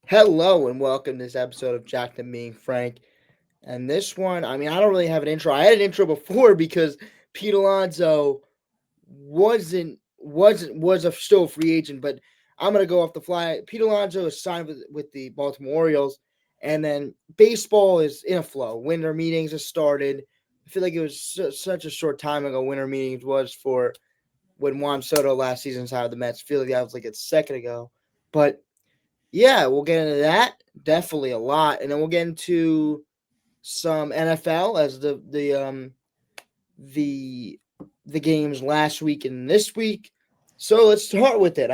Hello and welcome to this episode of Jack and Being Frank. And this one, I don't really have an intro. I had an intro before because Pete Alonso was a still a free agent, but I'm gonna go off the fly. Pete Alonso is signed with the Baltimore Orioles, and then baseball is in a flow. Winter meetings have started. I feel like it was such a short time ago. Winter meetings was for when Juan Soto last season hired the Mets. I feel like that was like a second ago, but yeah, we'll get into that. Definitely a lot, and then we'll get into some NFL as the the games last week and this week. So let's start with it.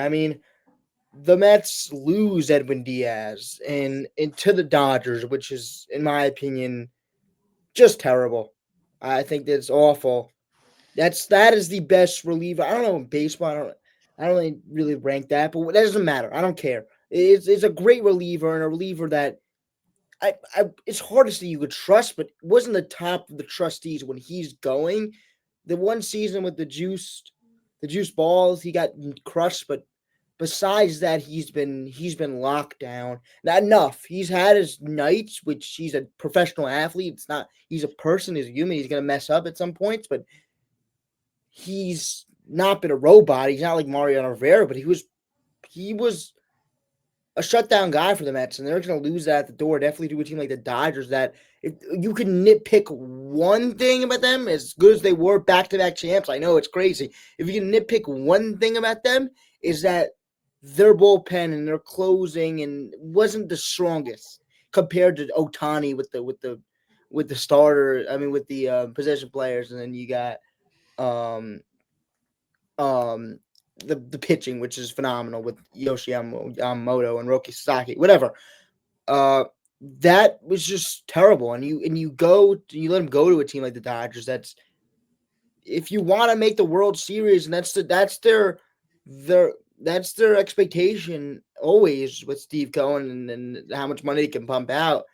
The Mets lose Edwin Diaz and to the Dodgers, which is, in my opinion, just terrible. I think that's awful. That is the best reliever. I don't know in baseball. I don't really rank that, but that doesn't matter. I don't care. It's a great reliever and a reliever that it's hard to say you could trust, but wasn't the top of the trustees when he's going. The one season with the juice balls, he got crushed, but besides that, he's been locked down. Not enough. He's had his nights, which he's a professional athlete. It's not. He's a person. He's a human. He's gonna mess up at some points, but he's not been a robot. He's not like Mariano Rivera, but he was a shutdown guy for the Mets, and they're going to lose that at the door. Definitely to a team like the Dodgers. That if you can nitpick one thing about them, as good as they were back-to-back champs, I know it's crazy. If you can nitpick one thing about them, is that their bullpen and their closing and wasn't the strongest compared to Otani with the starter. With the position players, and then you got um um the pitching, which is phenomenal with Yamamoto and Roki Sasaki, whatever. Uh, that was just terrible. And you let him go to a team like the Dodgers. That's if you want to make the World Series, and their that's their expectation always with Steve Cohen and how much money he can pump out.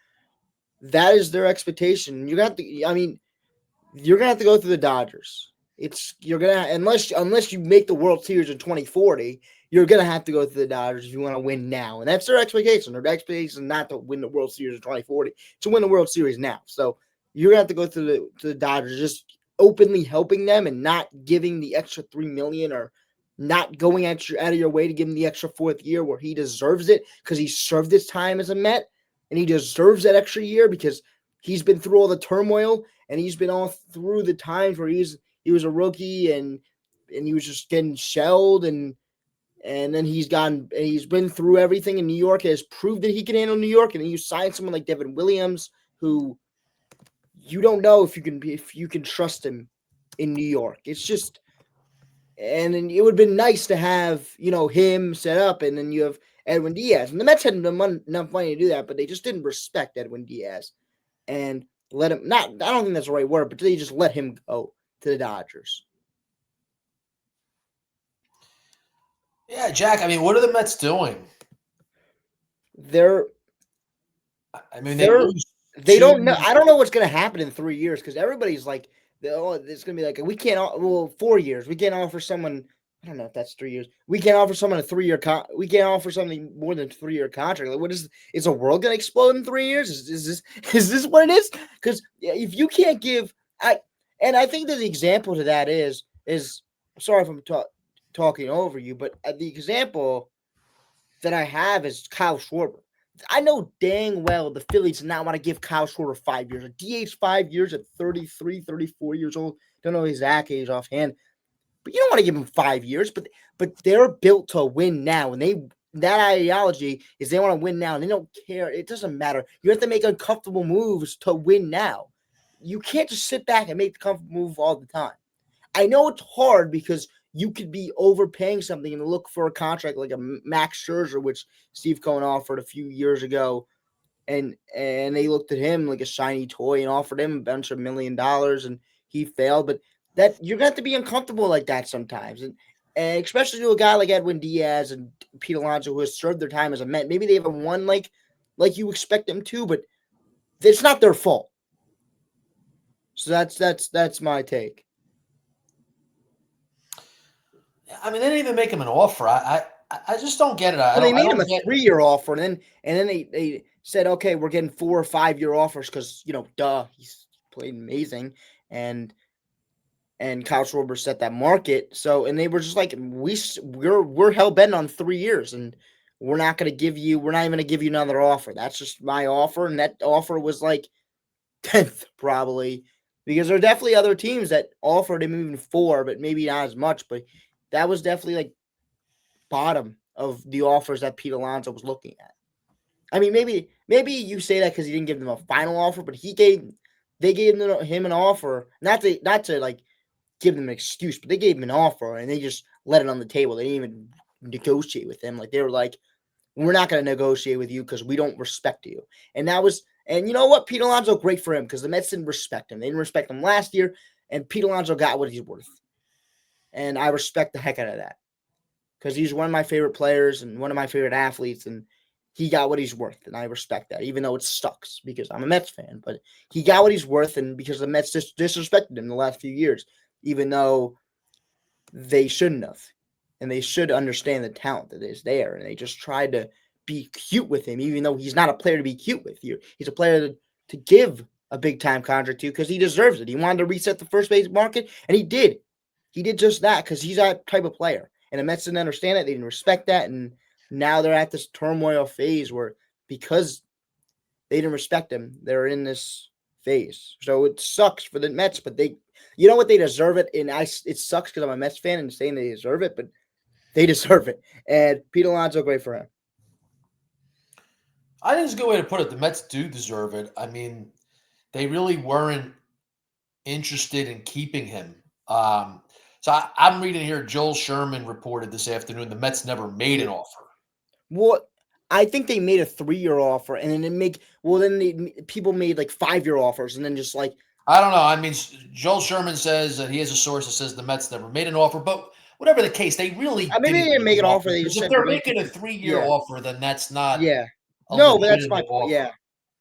That is their expectation. You got to. You're gonna have to go through the Dodgers. It's you're gonna unless you make the World Series in 2040, you're gonna have to go through the Dodgers if you want to win now, and that's their expectation. Their expectation is not to win the World Series in 2040, to win the World Series now. So you're gonna have to go through the Dodgers, just openly helping them and not giving the extra 3 million or not going out of your way to give him the extra fourth year where he deserves it because he served his time as a Met and he deserves that extra year because he's been through all the turmoil and he's been all through the times where he was a rookie and he was just getting shelled and then he's been through everything in New York, has proved that he can handle New York, and then you sign someone like Devin Williams who you don't know if you can trust him in New York. It's just and then it would have been nice to have, him set up and then you have Edwin Diaz. And the Mets had enough money to do that, but they just didn't respect Edwin Diaz and let him not. I don't think that's the right word, but they just let him go to the Dodgers. Yeah, Jack. I mean, what are the Mets doing? They're They they're lose they two. don't know. I don't know what's going to happen in 3 years because everybody's like, oh, it's going to be like we can't. Well, 4 years. We can't offer someone. I don't know if that's 3 years. We can't offer someone a 3 year. We can't offer something more than a 3 year contract. Like, what is the world going to explode in 3 years? Is this what it is? Because if you can't give, I think that the example to that is sorry if I'm talking over you, but the example that I have is Kyle Schwarber. I know dang well the Phillies do not want to give Kyle Schwarber 5 years. A DH 5 years at 33, 34 years old. Don't know his exact age offhand. But you don't want to give him 5 years. But they're built to win now. And that ideology is they want to win now. And they don't care. It doesn't matter. You have to make uncomfortable moves to win now. You can't just sit back and make the comfortable move all the time. I know it's hard because you could be overpaying something and look for a contract like a Max Scherzer, which Steve Cohen offered a few years ago, and they looked at him like a shiny toy and offered him a bunch of $1 million, and he failed. But that you're going to have to be uncomfortable like that sometimes, and especially to a guy like Edwin Diaz and Pete Alonso who has served their time as a Met. Maybe they haven't won like you expect them to, but it's not their fault. So that's my take. I mean, they didn't even make him an offer. I just don't get it. I Well, they don't. I made him don't a get. 3-year offer, and then they said, okay, we're getting 4 or 5-year offers because duh, he's played amazing, and Kyle Schwarber set that market. So, and they were just like, we're hell bent on 3 years, and we're not going to give you, we're not even going to give you another offer. That's just my offer, and that offer was like 10th probably, because there are definitely other teams that offered him even 4, but maybe not as much. But that was definitely like bottom of the offers that Pete Alonso was looking at. I mean, maybe you say that because he didn't give them a final offer, but they gave him an offer, not to like give them an excuse, but they gave him an offer and they just let it on the table. They didn't even negotiate with him. Like they were like, we're not going to negotiate with you because we don't respect you. And you know what? Pete Alonso, great for him because the Mets didn't respect him. They didn't respect him last year, and Pete Alonso got what he's worth. And I respect the heck out of that because he's one of my favorite players and one of my favorite athletes, and he got what he's worth, and I respect that, even though it sucks because I'm a Mets fan. But he got what he's worth, and because the Mets disrespected him the last few years, even though they shouldn't have, and they should understand the talent that is there, and they just tried to be cute with him, even though he's not a player to be cute with. He's a player to give a big time contract to because he deserves it. He wanted to reset the first base market, and he did. He did just that because he's that type of player. And the Mets didn't understand it. They didn't respect that. And now they're at this turmoil phase where because they didn't respect him, they're in this phase. So it sucks for the Mets, but you know what? They deserve it. And it sucks because I'm a Mets fan and saying they deserve it, but they deserve it. And Pete Alonso, great for him. I think it's a good way to put it. The Mets do deserve it. I mean, they really weren't interested in keeping him. I'm reading here. Joel Sherman reported this afternoon the Mets never made an offer. Well, I think they made a 3-year offer, and then people made like 5-year offers, and then just like I don't know. I mean, Joel Sherman says that he has a source that says the Mets never made an offer, but whatever the case, they really maybe they didn't didn't make make an an offer offer. They because just if said they're we're going to making keep a it. 3-year Yeah, offer, then that's not yeah. a No, but that's my legitimate point. offer. Yeah,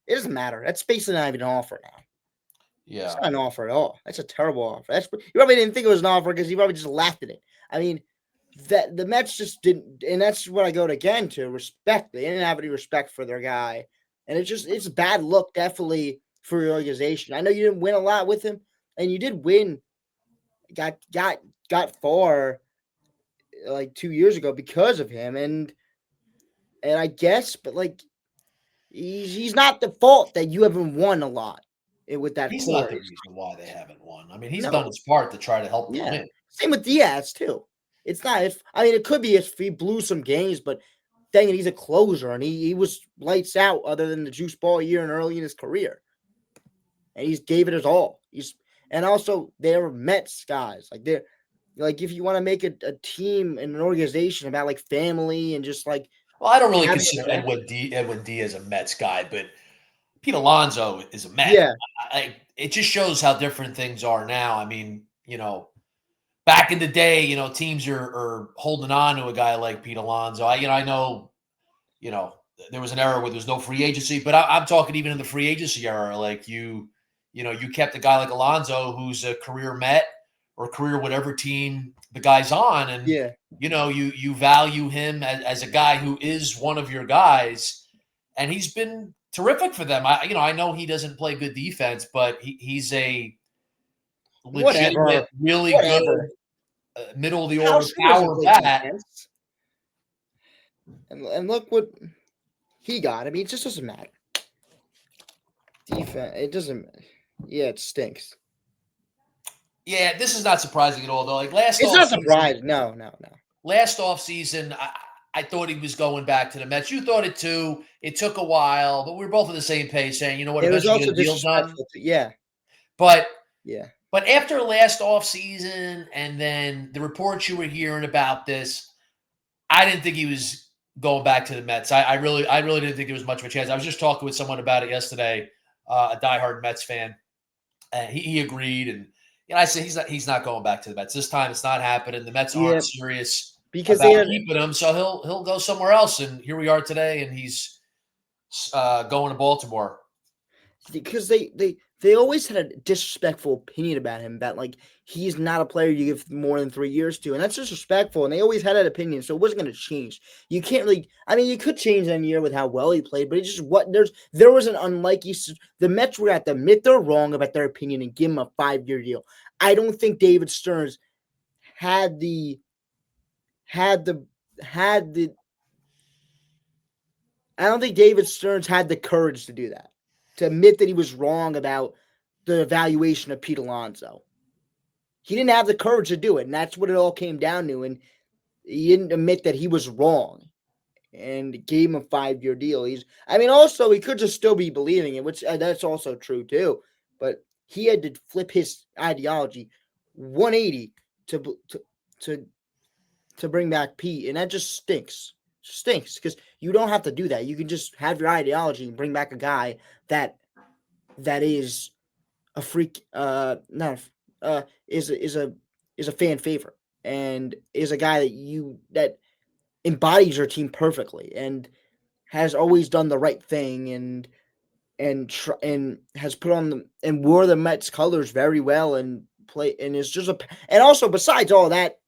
it doesn't matter. That's basically not even an offer now. It's Yeah. not an offer at all. That's a terrible offer. You probably didn't think it was an offer because you probably just laughed at it. I mean, that the Mets just didn't, and that's what I go to again to respect. They didn't have any respect for their guy, and it's a bad look definitely for your organization. I know you didn't win a lot with him, and you did win, got far like 2 years ago because of him, and I guess, but like he's not the fault that you haven't won a lot with that He's not core. the reason why they haven't won. I mean, he's done No, his part to try to help them yeah, win. same with Diaz too. It's not if I mean it could be if he blew some games, but dang it, he's a closer and he was lights out other than the juice ball year and early in his career. And he's gave it his all. And also they're Mets guys. Like if you want to make a team and an organization about like family and just like Well, I don't really having consider it, Edwin Diaz a Mets guy, but Pete Alonso is a Met. yeah, It just shows how different things are now. I mean, back in the day, teams are holding on to a guy like Pete Alonso. I know, you know, there was an era where there was no free agency, but I'm talking even in the free agency era, like you kept a guy like Alonso who's a career Met or career whatever team the guy's on, and yeah. you value him as a guy who is one of your guys, and he's been terrific for them. I know he doesn't play good defense, but he's a legitimate, Whatever. really good Whatever. middle of the Kyle order Schwarber doesn't power play bat. defense. And look what he got. I mean, it just doesn't matter. Defense. It doesn't. Yeah, it stinks. Yeah, this is not surprising at all, though. Like It's not surprising. No, no, no. last off season, I thought he was going back to the Mets. You thought it too. It took a while, but we were both on the same page, saying, you know what, It was eventually get also a deal done. disrespectful. Yeah, But yeah. But after last offseason and then the reports you were hearing about this, I didn't think he was going back to the Mets. I really didn't think there was much of a chance. I was just talking with someone about it yesterday, a diehard Mets fan, and he agreed. And I said he's not going back to the Mets this time. It's not happening. The Mets Yeah, aren't serious because they about had keeping him, so he'll go somewhere else. And here we are today, and he's going to Baltimore. because they always had a disrespectful opinion about him, that like he's not a player you give more than 3 years to, and that's disrespectful. And they always had that opinion, so it wasn't going to change. You can't really. I mean, you could change that year with how well he played, but it's just what there was an unlikely. The Mets were at the admit they're wrong about their opinion and give him a 5-year deal. I don't think David Stearns had the had the had the. I don't think David Stearns had the courage to do that, to admit that he was wrong about the evaluation of Pete Alonso. He didn't have the courage to do it, and that's what it all came down to. And he didn't admit that he was wrong and gave him a 5-year deal. Also, he could just still be believing it, which that's also true too. But he had to flip his ideology 180 to to bring back Pete, and that just stinks because you don't have to do that. You can just have your ideology and bring back a guy that is a freak, not is a fan favorite, and is a guy that embodies your team perfectly and has always done the right thing, and has put on and wore the Mets colors very well, and play, and is just and also, besides all that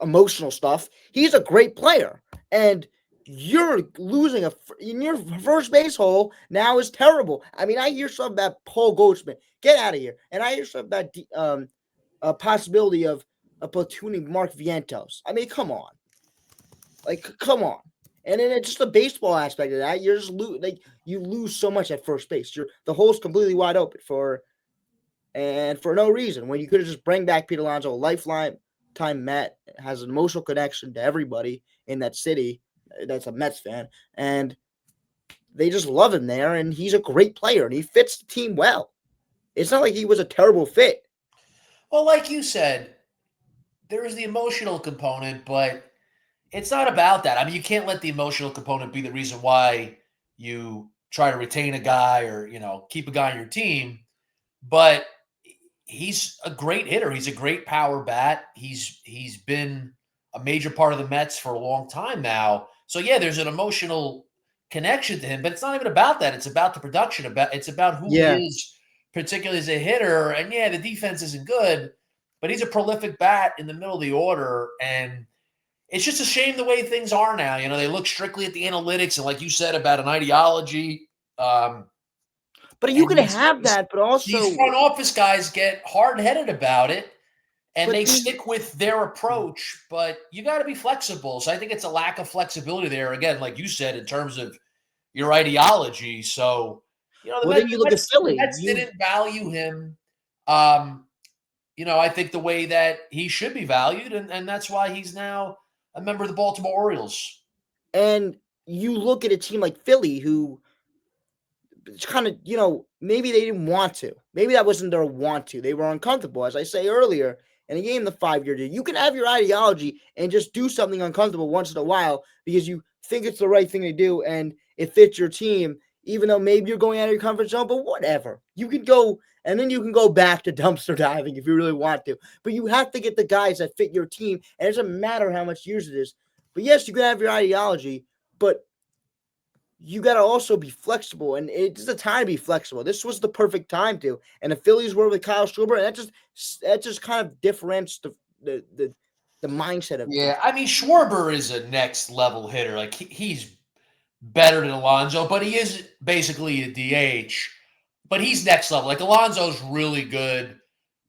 emotional stuff, he's a great player. And you're losing in your first base hole now is terrible. I mean, I hear something about Paul Goldschmidt. Get out of here. And I hear something about a possibility of a platooning Mark Vientos. I mean, come on. Like, come on. And then it's just the baseball aspect of that. You're just you lose so much at first base. The hole's completely wide open for no reason, when you could have just bring back Pete Alonso, a lifeline time Met, has an emotional connection to everybody in that city that's a Mets fan, and they just love him there, and he's a great player, and he fits the team well. It's not like he was a terrible fit. Well, like you said, there is the emotional component, but it's not about that. I mean, you can't let the emotional component be the reason why you try to retain a guy or, keep a guy on your team. But he's a great hitter. He's a great power bat. He's been a major part of the Mets for a long time now. So yeah, there's an emotional connection to him, but it's not even about that. It's about the production. It's about who he Yeah, is, particularly as a hitter. And yeah, the defense isn't good, but he's a prolific bat in the middle of the order. And it's just a shame the way things are now. They look strictly at the analytics and, like you said, about an ideology. but you And can have that, but these also, front office guys get hard-headed about it, and but they these, stick with their approach, but you got to be flexible. So I think it's a lack of flexibility there, again, like you said, in terms of your ideology. So, the well, Mets, then you look at Philly. didn't value him, um, I think the way that he should be valued, and that's why he's now a member of the Baltimore Orioles. You look at a team like Philly, who it's kind of, maybe they didn't want to. Maybe that wasn't their want to. They were uncomfortable, as I say earlier, and he gave him the 5-year deal. You can have your ideology and just do something uncomfortable once in a while because you think it's the right thing to do and it fits your team, even though maybe you're going out of your comfort zone, but whatever. You can go, and then you can go back to dumpster diving if you really want to. But you have to get the guys that fit your team, and it doesn't matter how much years it is. But yes, you can have your ideology, but you got to also be flexible, and it's the time to be flexible. This was the perfect time to, and the Phillies were with Kyle Schwarber, and that just kind of differentiates the mindset of Yeah, I mean, Schwarber is a next level hitter. Like he's better than Alonso, but he is basically a DH. But he's next level. Like Alonso's really good,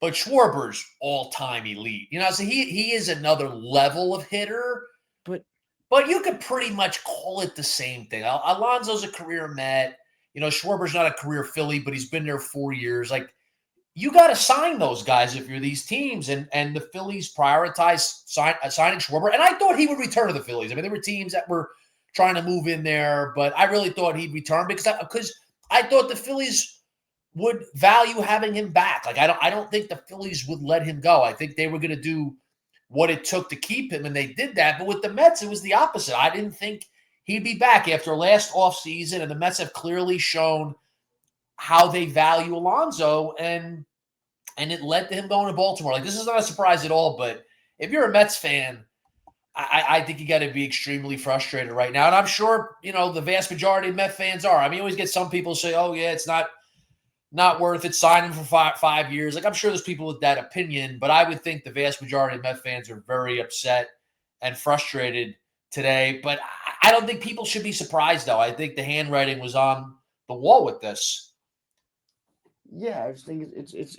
but Schwarber's all time elite. So he is another level of hitter. but But you could pretty much call it the same thing. Alonso's a career Met. Schwarber's not a career Philly, but he's been there 4 years. Like you got to sign those guys if you're these teams, and the Phillies prioritize signing Schwarber. And I thought he would return to the Phillies. I mean, there were teams that were trying to move in there, but I really thought he'd return because I thought the Phillies would value having him back. Like I don't think the Phillies would let him go. I think they were going to do what it took to keep him, and they did that. But with the Mets, it was the opposite. I didn't think he'd be back after last offseason, and the Mets have clearly shown how they value Alonso, and it led to him going to Baltimore. Like, this is not a surprise at all, but if you're a Mets fan, I think you got to be extremely frustrated right now. And I'm sure, the vast majority of Met fans are. I mean, you always get some people say, oh, yeah, it's not not worth it. Sign him for 5 years. Like, I'm sure there's people with that opinion, but I would think the vast majority of Met fans are very upset and frustrated today. But I don't think people should be surprised, though. I think the handwriting was on the wall with this. Yeah, I just think it's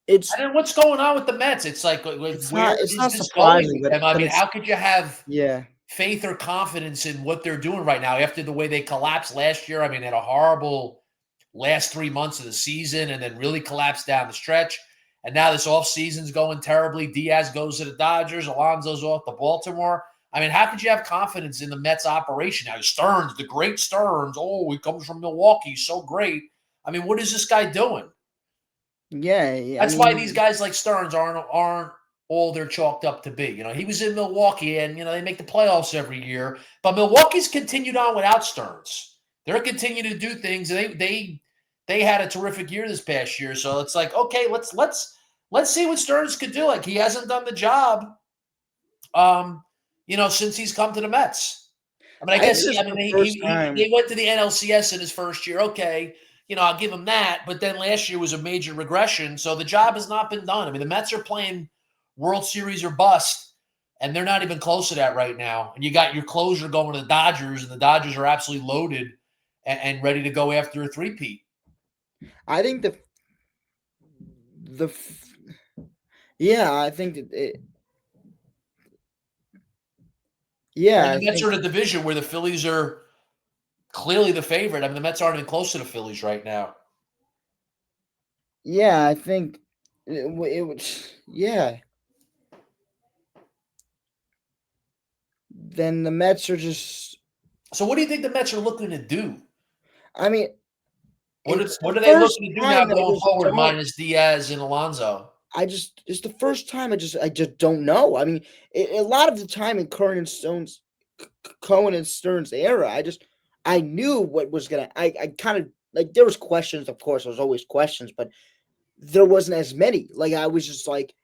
And then what's going on with the Mets? It's like, where it's is not this going surprising, with them? I but mean, it's how could you have yeah. faith or confidence in what they're doing right now after the way they collapsed last year? I mean, they had a horrible last 3 months of the season and then really collapsed down the stretch. And now this offseason's going terribly. Diaz goes to the Dodgers. Alonso's off to Baltimore. I mean, how could you have confidence in the Mets operation? Now, Stearns, the great Stearns, oh, he comes from Milwaukee, so great. I mean, what is this guy doing? Yeah, I That's why mean, these guys like Stearns aren't all they're chalked up to be. He was in Milwaukee, and they make the playoffs every year. But Milwaukee's continued on without Stearns. They're continuing to do things. They had a terrific year this past year, so it's like, okay, let's see what Stearns could do. Like, he hasn't done the job, since he's come to the Mets. I mean, I I think guess this is I mean the first time. they went to the NLCS in his first year. Okay, I'll give him that. But then last year was a major regression, so the job has not been done. I mean, the Mets are playing World Series or bust, and they're not even close to that right now. And you got your closer going to the Dodgers, and the Dodgers are absolutely loaded and ready to go after a three-peat. I think the yeah, I think that And yeah, I the Mets think are in a division where the Phillies are clearly the favorite. I mean, the Mets aren't even close to the Phillies right now. yeah, I think it was yeah. Then the Mets are just. So, what do you think the Mets are looking to do? I mean, What it's are, the what are they first looking to do now time I going just forward, don't. minus Diaz and Alonso? It's the first time I just don't know. I mean, a lot of the time in Cohen and Stern's era, I knew what was gonna. I kind of like there was questions, of course, there was always questions, but there wasn't as many. Like I was just like,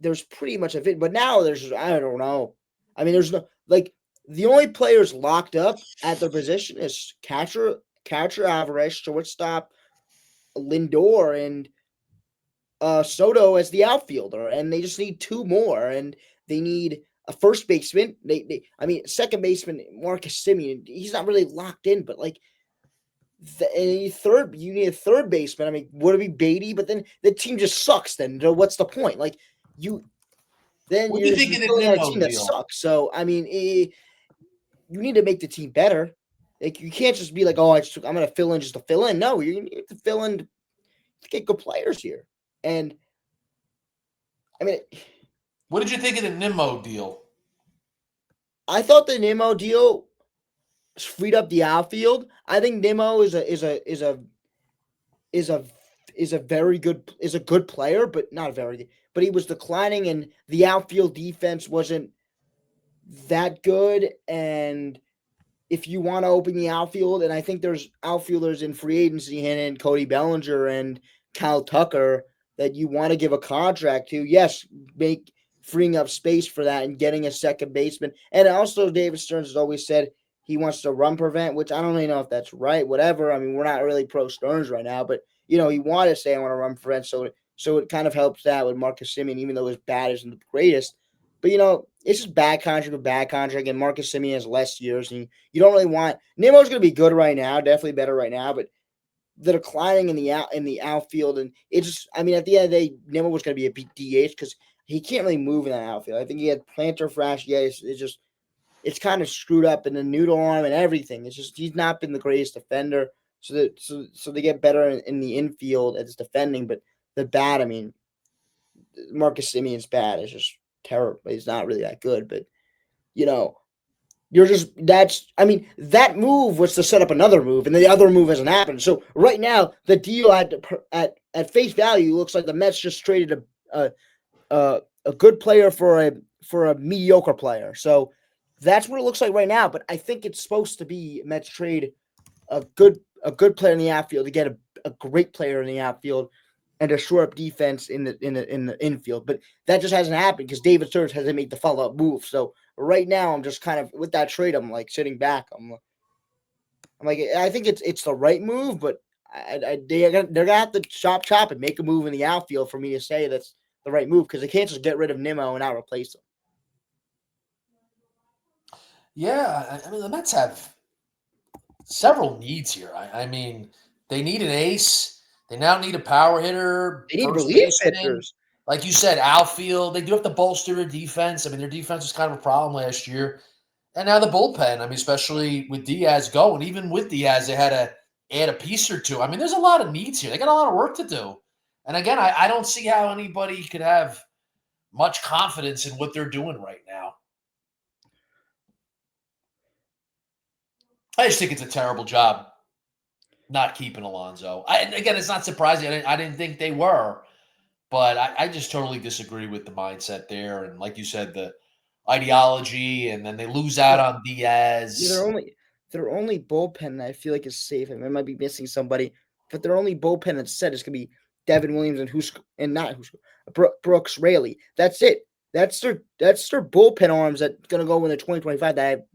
there's pretty much a fit, but now I don't know. I mean, there's no like the only players locked up at their position is catcher Alvarez, shortstop Lindor, and Soto as the outfielder, and they just need two more, and they need a first baseman. I mean, second baseman Marcus Simeon. He's not really locked in, but like you need a third baseman. I mean, would it be Beatty? But then the team just sucks. Then what's the point? Like then What do you think you're of the filling out a team Nimmo that deal? sucks. So I mean, you need to make the team better. Like you can't just be like, oh, I'm going to fill in just to fill in. No, you need to fill in to get good players here. And I mean, What did you think of the Nimmo deal? I thought the Nimmo deal freed up the outfield. I think Nimmo is a is a very good is a good player, but not very good. But he was declining, and the outfield defense wasn't that good. And if you want to open the outfield, and I think there's outfielders in free agency, and Cody Bellinger and Kyle Tucker that you want to give a contract to. Yes, make freeing up space for that and getting a second baseman. And also, David Stearns has always said he wants to run prevent, which I don't really know if that's right. Whatever. I mean, we're not really pro Stearns right now, but he wanted to say I want to run prevent, so it kind of helps that with Marcus Simeon, even though his bat isn't the greatest. But it's just bad contract with bad contract, and Marcus Simeon has less years, and you don't really want Nimmo's going to be good right now, definitely better right now, but the declining in the outfield, and it just I mean at the end of the day, Nimmo was going to be a DH because he can't really move in that outfield. I think he had plantar fasciitis. It's kind of screwed up in the noodle arm and everything. It's just he's not been the greatest defender, so they get better in the infield at his defending, but the bat, I mean, Marcus Simeon's bat is just terrible. He's not really that good, but you know, I mean, that move was to set up another move, and the other move hasn't happened. So right now, the deal at face value looks like the Mets just traded a good player for a mediocre player. So that's what it looks like right now. But I think it's supposed to be Mets trade a good player in the outfield to get a great player in the outfield and to shore up defense in the infield. But that just hasn't happened because David Stearns hasn't made the follow up move. So right now, I'm just kind of with that trade. I'm like sitting back. I'm like, I think it's the right move, but they're gonna have to chop and make a move in the outfield for me to say that's the right move because they can't just get rid of Nimmo and not replace him. Yeah, I mean the Mets have several needs here. I mean, they need an ace. They now need a power hitter, They need first relief baseman. pitchers. Like you said, outfield. They do have to bolster their defense. I mean, their defense was kind of a problem last year. And now the bullpen. I mean, especially with Diaz going. Even with Diaz, they had to add a piece or two. I mean, there's a lot of needs here. They got a lot of work to do. And again, I don't see how anybody could have much confidence in what they're doing right now. I just think it's a terrible job not keeping Alonso. Again, it's not surprising. I didn't think they were, but I just totally disagree with the mindset there. And like you said, the ideology, and then they lose out Yeah, on yeah, Diaz. their only bullpen that I feel like is safe. I mean, I might be missing somebody, but their only bullpen that's set is gonna be Devin Williams and not Husko, Brooks Raley. That's it. That's their bullpen arms that's gonna go in the 2025 that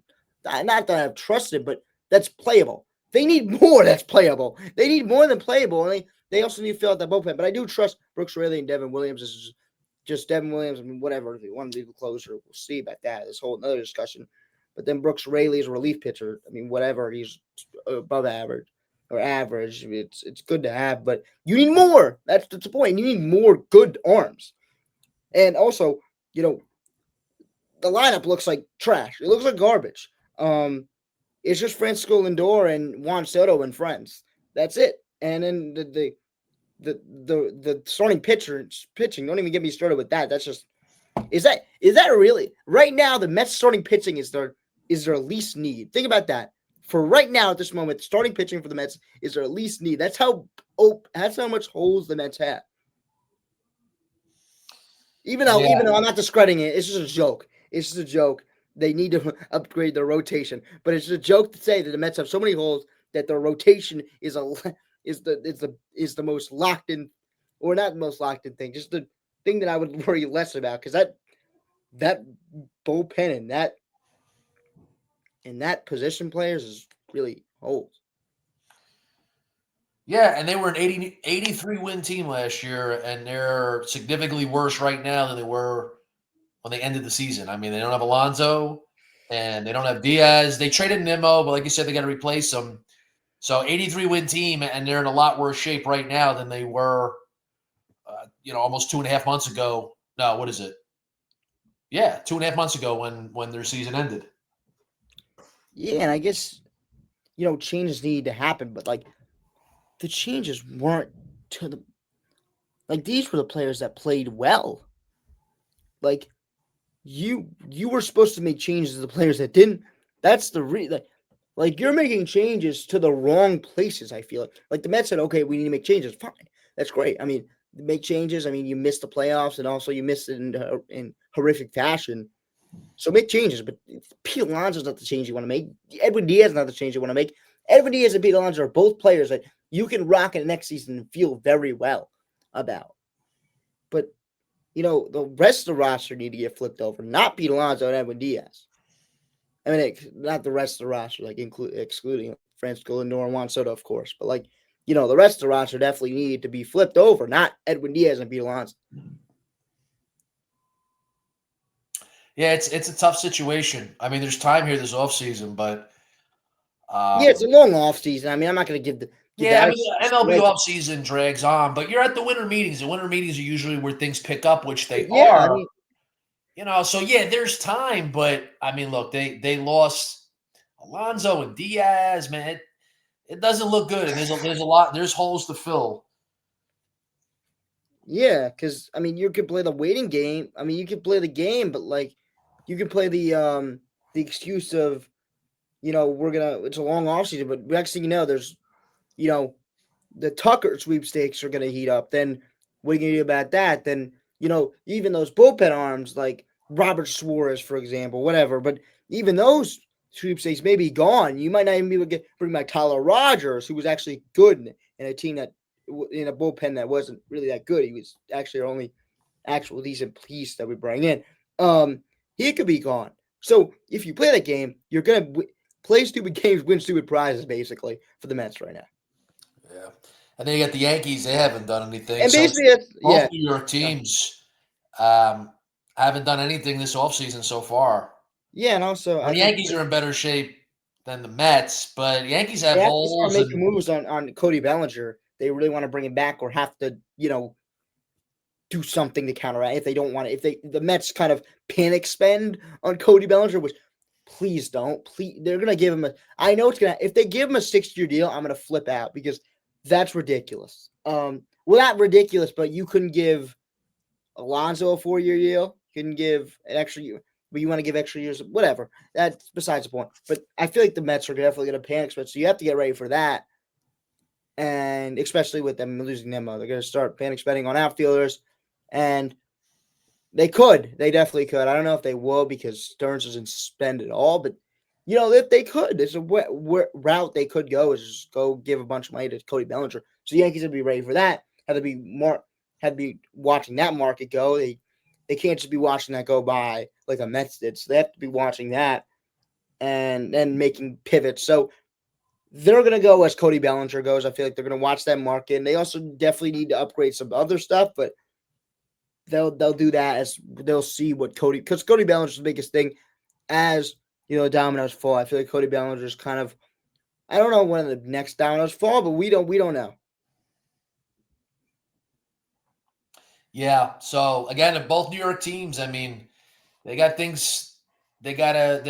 not that I've trusted, but that's playable. They need more that's playable. They need more than playable, and they also need to fill out that bullpen. But I do trust Brooks Raley and Devin Williams. This is just Devin Williams. I mean, whatever. If they want to do the closer, we'll see about that. This whole another discussion. But then Brooks Raley is a relief pitcher. I mean, whatever. He's above average or average. It's good to have, but you need more. That's the point. You need more good arms. And also, you know, the lineup looks like trash. It looks like garbage. It's just Francisco Lindor and Juan Soto and friends. That's it. And then the starting pitching. Don't even get me started with that. That's just is that really right now the Mets starting pitching is their least need. Think about that. For right now at this moment, starting pitching for the Mets is their least need. That's how much holes the Mets have. Even Yeah, though I'm not discrediting it, it's just a joke. It's just a joke. They need to upgrade their rotation, but it's just a joke to say that the Mets have so many holes that their rotation is the most locked in, or not the most locked in thing. Just the thing that I would worry less about because that bullpen and that position players is really holes. yeah, and they were an 83 win team last year, and they're significantly worse right now than they were when they ended the season. I mean, they don't have Alonso, and they don't have Diaz. They traded Nimmo, but like you said, they got to replace him. So 83 win team, and they're in a lot worse shape right now than they were, almost 2.5 months ago. No, what is it? Yeah, 2.5 months ago when their season ended. Yeah, and I guess changes need to happen, but like the changes weren't to the like these were the players that played well. Like you were supposed to make changes to the players that didn't. That's the like you're making changes to the wrong places. I feel like the Mets said, okay, we need to make changes. Fine, that's great. I mean, make changes. I mean, you missed the playoffs, and also you missed it in horrific fashion. So make changes. But Pete Alonso's not the change you want to make. Edwin Diaz is not the change you want to make. Edwin Diaz and Pete Alonso are both players that you can rock in the next season and feel very well about. But the rest of the roster need to get flipped over, not Pete Alonso and Edwin Diaz. I mean, not the rest of the roster, like excluding Francisco Lindor and Juan Soto, of course. But the rest of the roster definitely need to be flipped over, not Edwin Diaz and Pete Alonso. Yeah, it's a tough situation. I mean, there's time here this offseason, but Yeah, it's a long off season. I mean, I'm not going to give yeah, I that mean, the MLB stretch. offseason drags on, but you're at the winter meetings, and winter meetings are usually where things pick up, which they Yeah, I are. mean, So yeah, there's time, but I mean, look, they lost Alonso and Diaz, man. It doesn't look good, and there's holes to fill. yeah, because I mean, you could play the waiting game. I mean, you could play the game, but you could play the excuse of it's a long off season, but next thing you know, there's you know the Tucker sweepstakes are going to heat up. Then what are you going to do about that? Then even those bullpen arms like Robert Suarez, for example, whatever. But even those sweepstakes may be gone. You might not even be able to bring back Tyler Rogers, who was actually good in a team that in a bullpen that wasn't really that good. He was actually our only actual decent piece that we bring in. He could be gone. So if you play that game, you're gonna play stupid games, win stupid prizes, basically for the Mets right now. Yeah. And then you got the Yankees. They haven't done anything. And So basically, it's it's, both yeah, New York yeah, teams um, haven't done anything this offseason so far. yeah, and also I I mean, the think Yankees are in better shape than the Mets, but the Yankees have they have to start holes making and moves on Cody Bellinger. They really want to bring him back, or have to, do something to counteract if they don't want to. If the Mets kind of panic spend on Cody Bellinger, which please don't. Please, they're gonna give him a. I know it's gonna. If they give him a 6-year deal, I'm gonna flip out because that's ridiculous. Well, not ridiculous, but you couldn't give Alonso a 4-year deal. You couldn't give an extra year, but you want to give extra years. Whatever. That's besides the point. But I feel like the Mets are definitely gonna panic spend, so you have to get ready for that. And especially with them losing Nimmo, they're gonna start panic spending on outfielders, and they could. They definitely could. I don't know if they will because Stearns isn't suspended at all, but if they could, there's a route they could go is just go give a bunch of money to Cody Bellinger. So the Yankees would be ready for that. Had to be watching that market go. They can't just be watching that go by like a Mets did. So they have to be watching that and then making pivots. So they're gonna go as Cody Bellinger goes. I feel like they're gonna watch that market, and they also definitely need to upgrade some other stuff, but they'll do that as they'll see what Cody, because Cody Bellinger's the biggest thing as dominoes fall. I feel like Cody Bellinger's kind of, I don't know when the next dominoes fall, but we don't know. yeah. So again, if both New York teams, I mean, they got things they gotta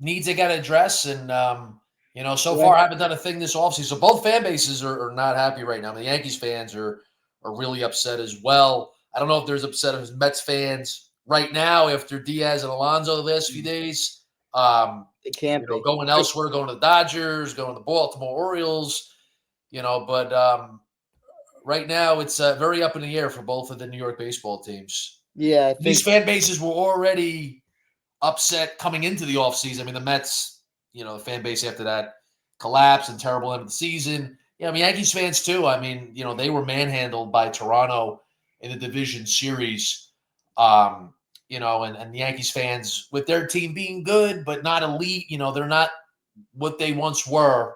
needs they gotta address, and so Yeah, far I haven't done a thing this offseason. So both fan bases are not happy right now. I mean, the Yankees fans are really upset as well. I don't know if there's upset as Mets fans right now after Diaz and Alonso the last few days. Um, it can't be. going elsewhere, going to the Dodgers, going to the Baltimore Orioles, but right now it's very up in the air for both of the New York baseball teams. Yeah, I These think. fan bases were already upset coming into the offseason. I mean, the Mets, the fan base after that collapse and terrible end of the season. Yeah, I mean, Yankees fans too. I mean, they were manhandled by Toronto in the division series. And the Yankees fans, with their team being good but not elite, they're not what they once were.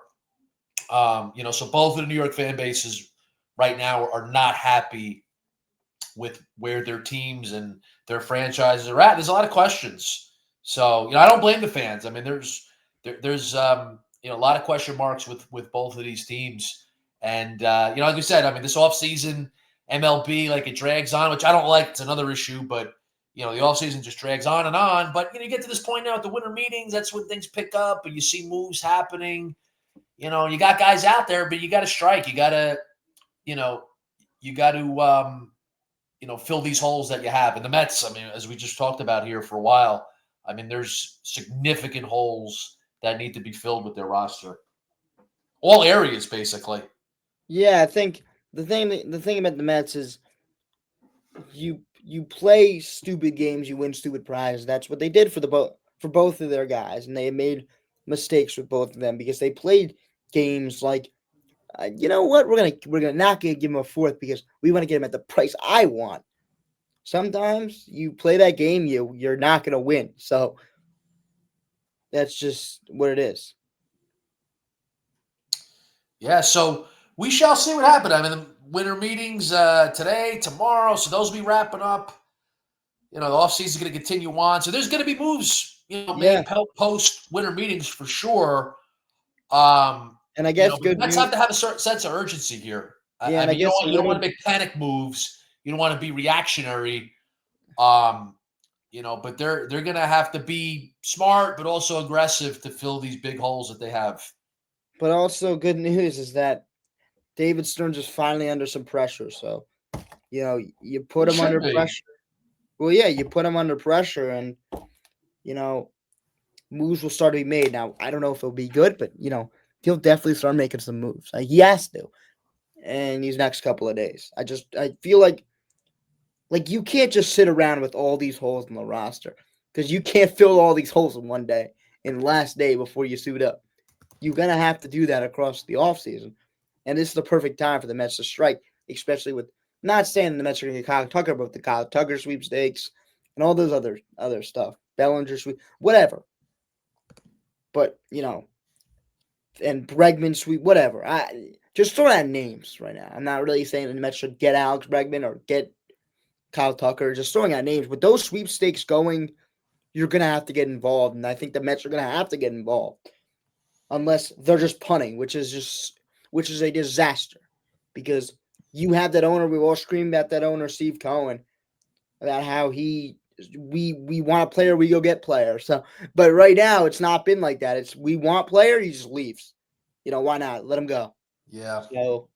So both of the New York fan bases right now are not happy with where their teams and their franchises are at. There's a lot of questions. So, I don't blame the fans. I mean, there's a lot of question marks with both of these teams. And like we said, I mean, this offseason, MLB, like, it drags on, which I don't like. It's another issue, but the offseason just drags on and on. But you get to this point now at the winter meetings, that's when things pick up and you see moves happening. You got guys out there, but you got to strike. You know, you got to fill these holes that you have. And the Mets, I mean, as we just talked about here for a while, I mean, there's significant holes that need to be filled with their roster. All areas, basically. Yeah, I think the thing about the Mets is you play stupid games, you win stupid prizes. That's what they did for both of their guys, and they made mistakes with both of them because they played games like, you know what, we're gonna not gonna give him a fourth because we want to get him at the price I want. Sometimes you play that game, you're not gonna win. So that's just what it is. Yeah, so we shall see what happens. I mean, the winter meetings today, tomorrow, so those will be wrapping up. The offseason is going to continue on. So there's going to be moves, Yeah, made post winter meetings for sure. Um, and I guess but the good Mets news. have to have a certain sense of urgency here. Yeah, I and I mean, guess a you don't want little. to make panic moves. You don't want to be reactionary. Um, but they're going to have to be smart, but also aggressive to fill these big holes that they have. But also good news is that David Stearns is finally under some pressure. So you put He him should under be. pressure. Well, yeah, you put him under pressure, and you know moves will start to be made. Now, I don't know if it'll be good, but he'll definitely start making some moves. He has to, in these next couple of days. I feel like you can't just sit around with all these holes in the roster because you can't fill all these holes in one day in the last day before you suit up. You're gonna have to do that across the offseason. And this is the perfect time for the Mets to strike, especially with, not saying the Mets are going to get Kyle Tucker, but the Kyle Tucker sweepstakes and all those other stuff, Bellinger sweep, whatever. But and Bregman sweep, whatever. just throwing out names right now. I'm not really saying the Mets should get Alex Bregman or get Kyle Tucker. Just throwing out names. With those sweepstakes going, you're gonna have to get involved, and I think the Mets are gonna have to get involved unless they're just punting, which is a disaster because you have that owner. We all scream about that owner, Steve Cohen, about how we want a player, we go get player. So, but right now it's not been like that. It's we want player, he just leaves. Why not let him go? Yeah. So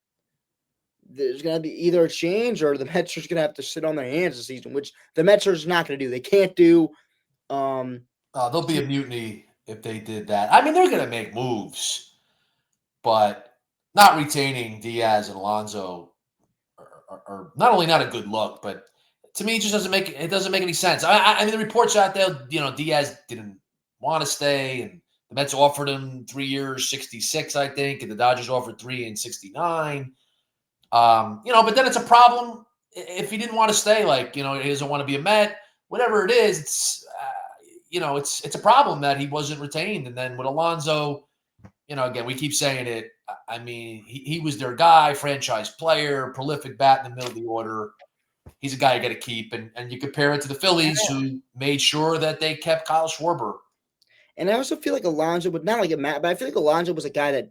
there's going to be either a change or the Mets are going to have to sit on their hands this season, which the Mets are just not going to do. They can't do. There'll be a mutiny if they did that. I mean, they're going to make moves, but not retaining Diaz and Alonso are not only not a good look, but to me, it just doesn't make any sense. I mean, the reports out there, Diaz didn't want to stay, and the Mets offered him 3 years, 66, I think, and the Dodgers offered 3 and 69. But then it's a problem if he didn't want to stay. Like, he doesn't want to be a Met, whatever it is. It's a problem that he wasn't retained. And then with Alonso, again, we keep saying it. I mean, he was their guy, franchise player, prolific bat in the middle of the order. He's a guy you got to keep. And you compare it to the Phillies, who made sure that they kept Kyle Schwarber. And I also feel like Alonso, but not like a Matt, but I feel like Alonso was a guy that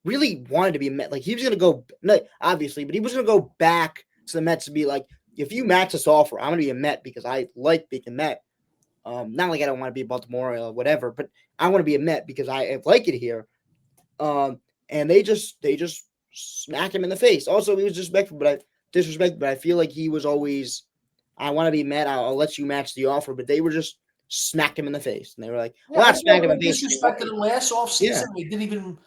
really wanted to be a Met. Like he was going to go, no, obviously, but he was going to go back to the Mets to be like, if you match this offer, I'm going to be a Met because I like being a Met. Not like I don't want to be a Baltimore or whatever, but I want to be a Met because I like it here. And they just smacked him in the face. Also, he was disrespectful, but I feel like he was always, I want to be Met. I'll let you match the offer, but they were just smacked him in the face, and they were like, "Well, not smacked him in the face." Disrespected him last offseason. Yeah. They didn't even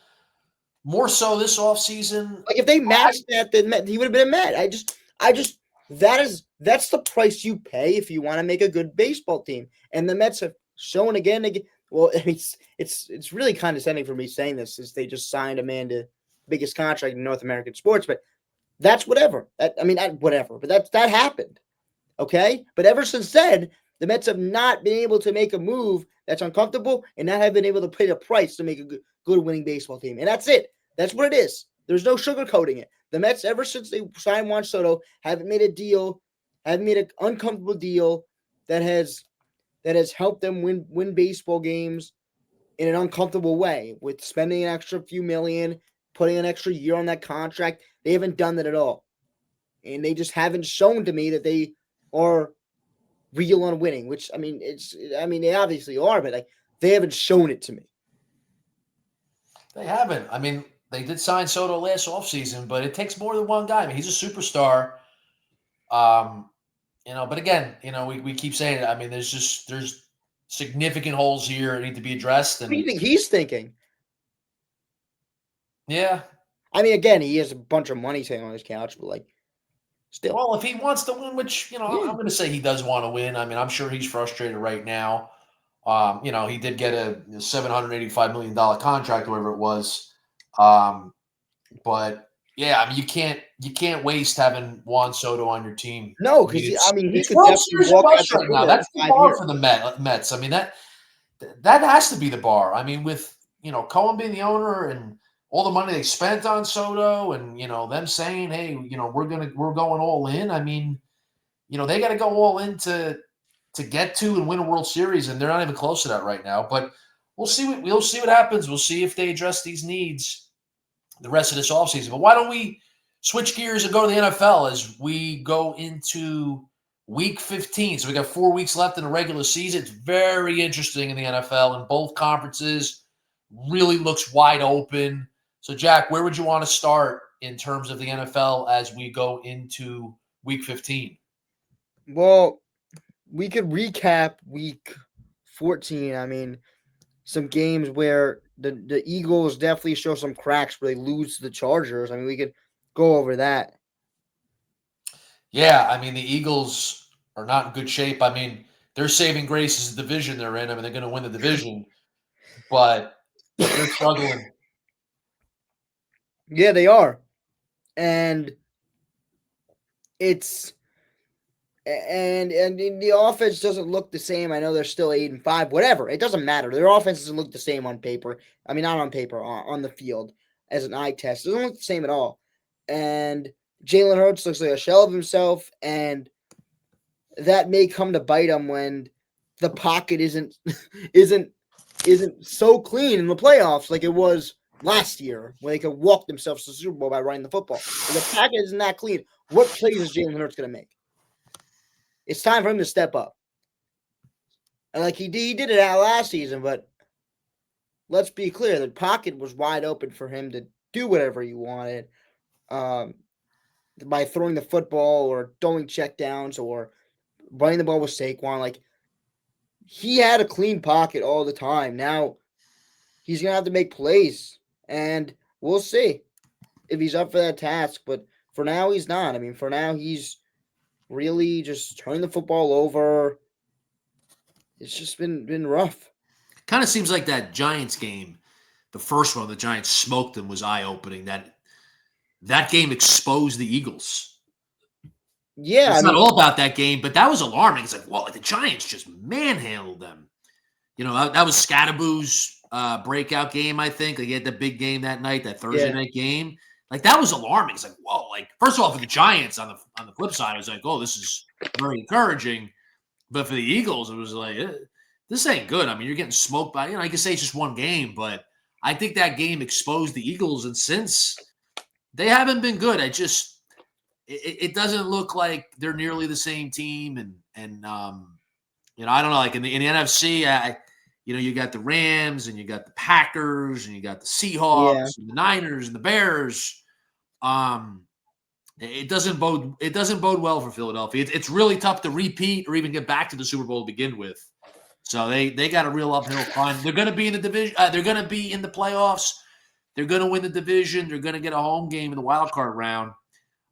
more so this offseason. Like if they matched that, then he would have been a Met. I just that's the price you pay if you want to make a good baseball team. And the Mets have shown again. Well, it's really condescending for me saying this, is they just signed a man to biggest contract in North American sports, but that's whatever. Whatever. But that happened. Okay, but ever since then, the Mets have not been able to make a move that's uncomfortable and not have been able to pay the price to make a good winning baseball team. And that's it. That's what it is. There's no sugarcoating it. The Mets, ever since they signed Juan Soto, haven't made an uncomfortable deal that has helped them win baseball games in an uncomfortable way with spending an extra few million, putting an extra year on that contract. They haven't done that at all. And they just haven't shown to me that they are real on winning, which they obviously are, but they haven't shown it to me. They haven't. I mean, they did sign Soto last offseason, but it takes more than one guy. I mean, he's a superstar. But again, we keep saying it. I mean, there's significant holes here that need to be addressed. And what do you think he's thinking? Yeah. I mean, again, he has a bunch of money sitting on his couch, but still. Well, if he wants to win, which, I'm going to say he does want to win. I mean, I'm sure he's frustrated right now. He did get a $785 million contract, whatever it was. But yeah, I mean, you can't waste having Juan Soto on your team. No, because he could World Series bust right now. That's the bar for the Mets. I mean, that has to be the bar. I mean, with Cohen being the owner and all the money they spent on Soto, and them saying, "Hey, we're going all in." I mean, they got to go all in to get to and win a World Series, and they're not even close to that right now. But we'll see what happens. We'll see if they address these needs the rest of this offseason. But why don't we switch gears and go to the NFL as we go into Week 15? So we got 4 weeks left in the regular season. It's very interesting in the NFL, and both conferences really looks wide open. So, Jack, where would you want to start in terms of the NFL as we go into Week 15? Well, we could recap Week 14. I mean, some games where the Eagles definitely show some cracks where they lose to the Chargers. I mean, we could go over that. Yeah, I mean, the Eagles are not in good shape. I mean, their saving grace is the division they're in. I mean, they're going to win the division, but they're struggling. Yeah, they are. And it's and the offense doesn't look the same. I know they're still 8-5, whatever. It doesn't matter. Their offense doesn't look the same on paper. I mean, not on paper, on the field. as an eye test. It doesn't look the same at all. And Jalen Hurts looks like a shell of himself, and that may come to bite him when the pocket isn't so clean in the playoffs like it was last year, when they could walk themselves to the Super Bowl by running the football. If the pocket isn't that clean, what plays is Jalen Hurts going to make? It's time for him to step up. And like he did it out last season, but let's be clear, the pocket was wide open for him to do whatever he wanted, by throwing the football or throwing checkdowns or running the ball with Saquon. Like, he had a clean pocket all the time. Now he's gonna have to make plays, and we'll see if he's up for that task. But for now, he's not. I mean, for now, he's really just turning the football over. It's just been rough. Kind of seems like that Giants game, the first one, the Giants smoked them, was eye-opening. That game exposed the Eagles. Yeah, It's not all about that game, but that was alarming. It's like, whoa, like the Giants just manhandled them. That was Scadaboo's breakout game, I think. Like, he had the big game that night, that Thursday night game. Like, that was alarming. It's like, whoa. Like, first of all, for the Giants, on the flip side, I was like, oh, this is very encouraging. But for the Eagles, it was like, this ain't good. I mean, you're getting smoked by, I can say it's just one game, but I think that game exposed the Eagles. And since, they haven't been good. It doesn't look like they're nearly the same team. And I don't know, like in the NFC, you got the Rams and you got the Packers and you got the Seahawks and the Niners and the Bears. It doesn't bode well for Philadelphia. It's really tough to repeat or even get back to the Super Bowl to begin with. So they got a real uphill climb. They're going to be in the division. They're going to be in the playoffs. They're going to win the division. They're going to get a home game in the wild card round.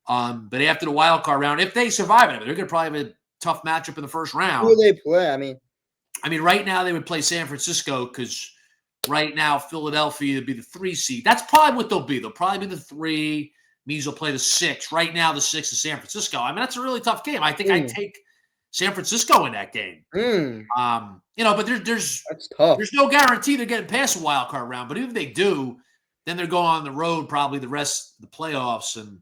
But after the wild card round, if they survive it, they're going to probably have a tough matchup in the first round. Who do they play? I mean, right now they would play San Francisco, because right now Philadelphia would be the 3 seed. That's probably what they'll be. They'll probably be the 3. Means they'll play the 6. Right now, the 6 is San Francisco. I mean, that's a really tough game. I think I'd take San Francisco in that game. But that's tough. There's no guarantee they're getting past the wild card round. But even if they do, then they're going on the road probably the rest of the playoffs, and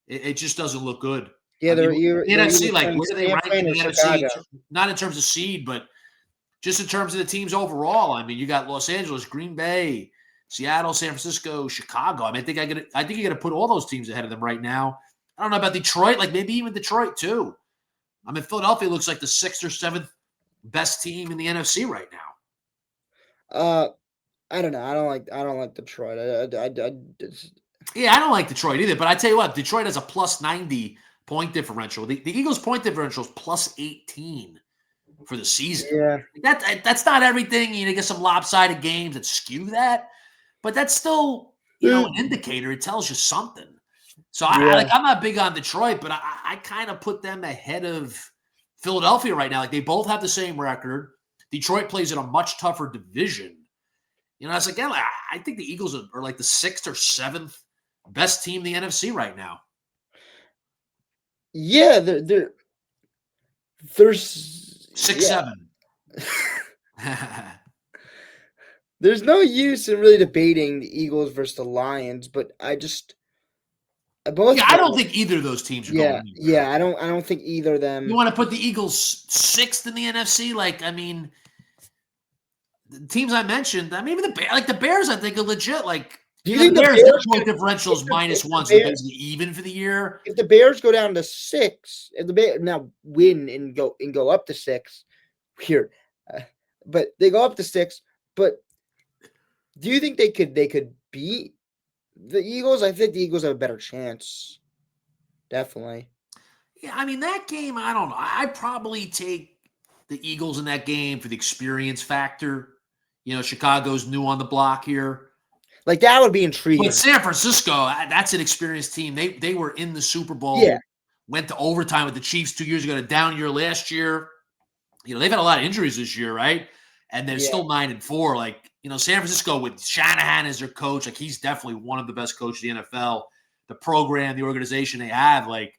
it just doesn't look good. Yeah, the NFC, like, where do they rank in the NFC? Not in terms of seed, but just in terms of the teams overall. I mean, you got Los Angeles, Green Bay, Seattle, San Francisco, Chicago. I mean, I think you got to put all those teams ahead of them right now. I don't know about Detroit, like maybe even Detroit too. I mean, Philadelphia looks like the 6th or 7th best team in the NFC right now. I don't know. I don't like Detroit. I don't like Detroit either. But I tell you what, Detroit has a plus 90 point differential. The Eagles' point differential is plus 18 for the season. Yeah, that's not everything. You get some lopsided games that skew that. But that's still, an indicator. It tells you something. So I'm not big on Detroit, but I kind of put them ahead of Philadelphia right now. Like, they both have the same record. Detroit plays in a much tougher division. It's like, I think the Eagles are like the 6th or 7th best team in the NFC right now. Yeah, there's 6-7. There's no use in really debating the Eagles versus the Lions, but I don't think either of those teams are going anywhere. Yeah, I don't think either of them. You want to put the Eagles 6th in the NFC? Like, I mean, the teams I mentioned, I mean, even the Bears, I think, are legit. Like, do you think the Bears point differential is -1, so they're basically even for the year? If the Bears go down to 6, if the Bears now win and go up to 6, weird, but they go up to 6, but do you think they could beat the Eagles? I think the Eagles have a better chance. Definitely. Yeah, I mean, that game, I don't know. I'd probably take the Eagles in that game for the experience factor. Chicago's new on the block here. Like, that would be intriguing. But San Francisco, that's an experienced team. They were in the Super Bowl. Yeah. Went to overtime with the Chiefs 2 years ago, a down year last year. They've had a lot of injuries this year, right? And they're still 9-4. Like, San Francisco with Shanahan as their coach, like, he's definitely one of the best coaches in the NFL. The program, the organization they have, like,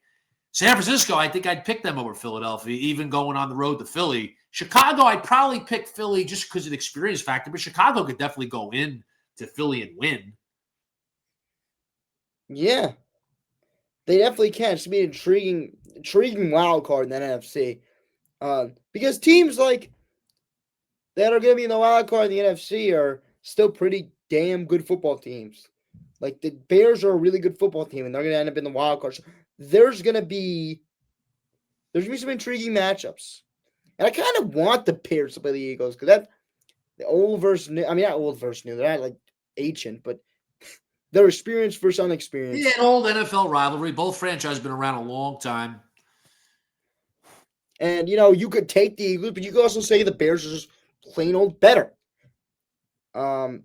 San Francisco, I think I'd pick them over Philadelphia, even going on the road to Philly. Chicago, I'd probably pick Philly just because of the experience factor, but Chicago could definitely go in to Philly and win. Yeah, they definitely can. It's gonna be an intriguing wild card in the NFC. Because teams like that are gonna be in the wild card in the NFC are still pretty damn good football teams. Like the Bears are a really good football team, and they're gonna end up in the wild card. So there's gonna be some intriguing matchups, and I kind of want the Bears to play the Eagles because that the old versus new. I mean, not old versus new. They're not like ancient, but they're experienced versus Yeah, unexperienced. an old NFL rivalry. Both franchises been around a long time. And you could take the Eagles, but you could also say the Bears are just plain old better. Um,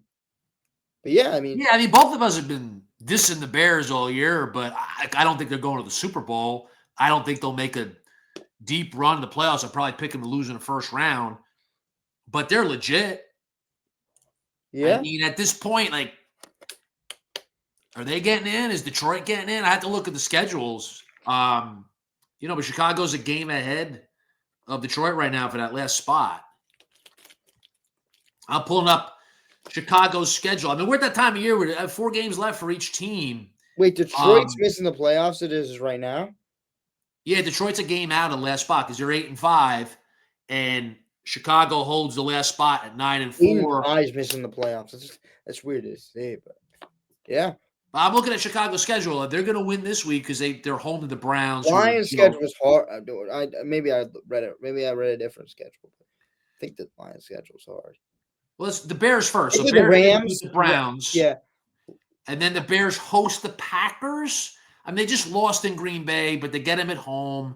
but yeah, I mean, Yeah, I mean, both of us have been dissing the Bears all year, but I don't think they're going to the Super Bowl. I don't think they'll make a deep run in the playoffs. I'll probably pick them to lose in the first round, but they're legit. I yeah. mean, at this point, like, are they getting in? Is Detroit getting in? I have to look at the schedules. But Chicago's a game ahead of Detroit right now for that last spot. I'm pulling up Chicago's schedule. I mean, we're at that time of year where we have 4 games left for each team. Wait, Detroit's missing the playoffs. It is right now. Yeah, Detroit's a game out of the last spot because they're 8-5, and Chicago holds the last spot at 9 and 4. 8-5 is missing the playoffs. That's weird to say, but yeah. I'm looking at Chicago's schedule. They're going to win this week because they're home to the Browns. Lions schedule was hard. Maybe I read it. Maybe I read a different schedule. I think the Lions schedule is hard. Well, it's the Bears first. So Maybe the Bears beat Rams. the Browns. Yeah, And then the Bears host the Packers. I mean, they just lost in Green Bay, but they get them at home.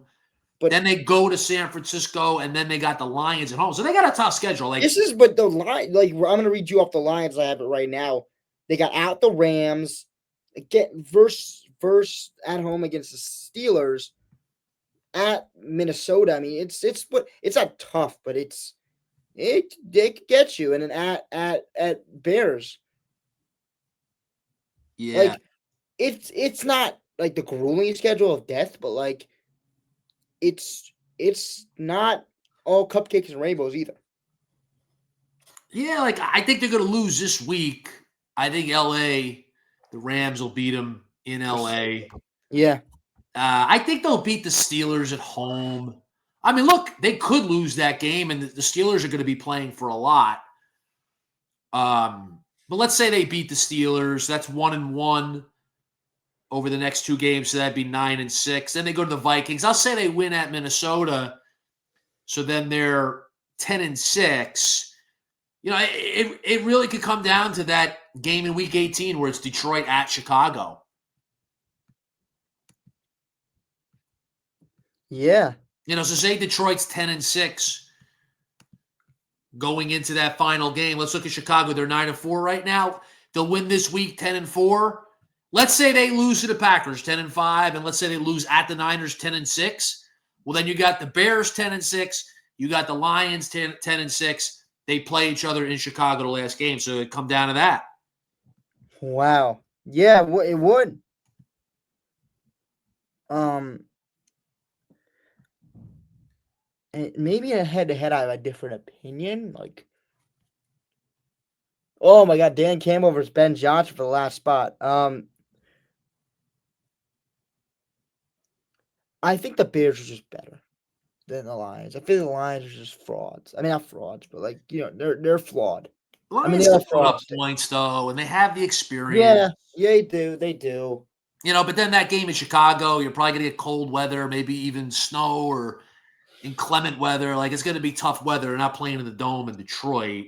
but Then they go to San Francisco, and then they got the Lions at home. So they got a tough schedule. Like, this is but the line. Like I'm gonna read you off the Lions. I have it right now. They got out the Rams. Get verse at home against the Steelers. At Minnesota. I mean, it's not tough, but it could get you. And then at Bears. yeah, Like it's not like the grueling schedule of death, but like it's not all cupcakes and rainbows either. yeah. Like I think they're going to lose this week. I think L.A. the Rams will beat them in L.A. Yeah. I think they'll beat the Steelers at home. I mean, look, they could lose that game, and the Steelers are going to be playing for a lot. But let's say they beat the Steelers. That's 1-1 over the next 2 games, so that'd be 9-6. Then they go to the Vikings. I'll say they win at Minnesota, so then they're 10-6. It really could come down to that game in Week 18 where it's Detroit at Chicago. Yeah. So say Detroit's 10-6 going into that final game. Let's look at Chicago. They're 9-4 right now. They'll win this week 10-4. Let's say they lose to the Packers 10-5, and let's say they lose at the Niners 10-6. Well, then you got the Bears 10-6. You got the Lions 10-6. They play each other in Chicago the last game, so it come down to that. Wow. Yeah, it would. And maybe a head-to-head, I have a different opinion. Like, oh my God, Dan Campbell versus Ben Johnson for the last spot. I think the Bears are just better than the Lions. I feel the Lions are just frauds. I mean, not frauds, but like they're flawed. Lions They're can put up frauds too. points though, and they have the experience. Yeah, they do. They do. But then that game in Chicago, you're probably going to get cold weather, maybe even snow or inclement weather. Like, it's going to be tough weather. They're not playing in the Dome in Detroit.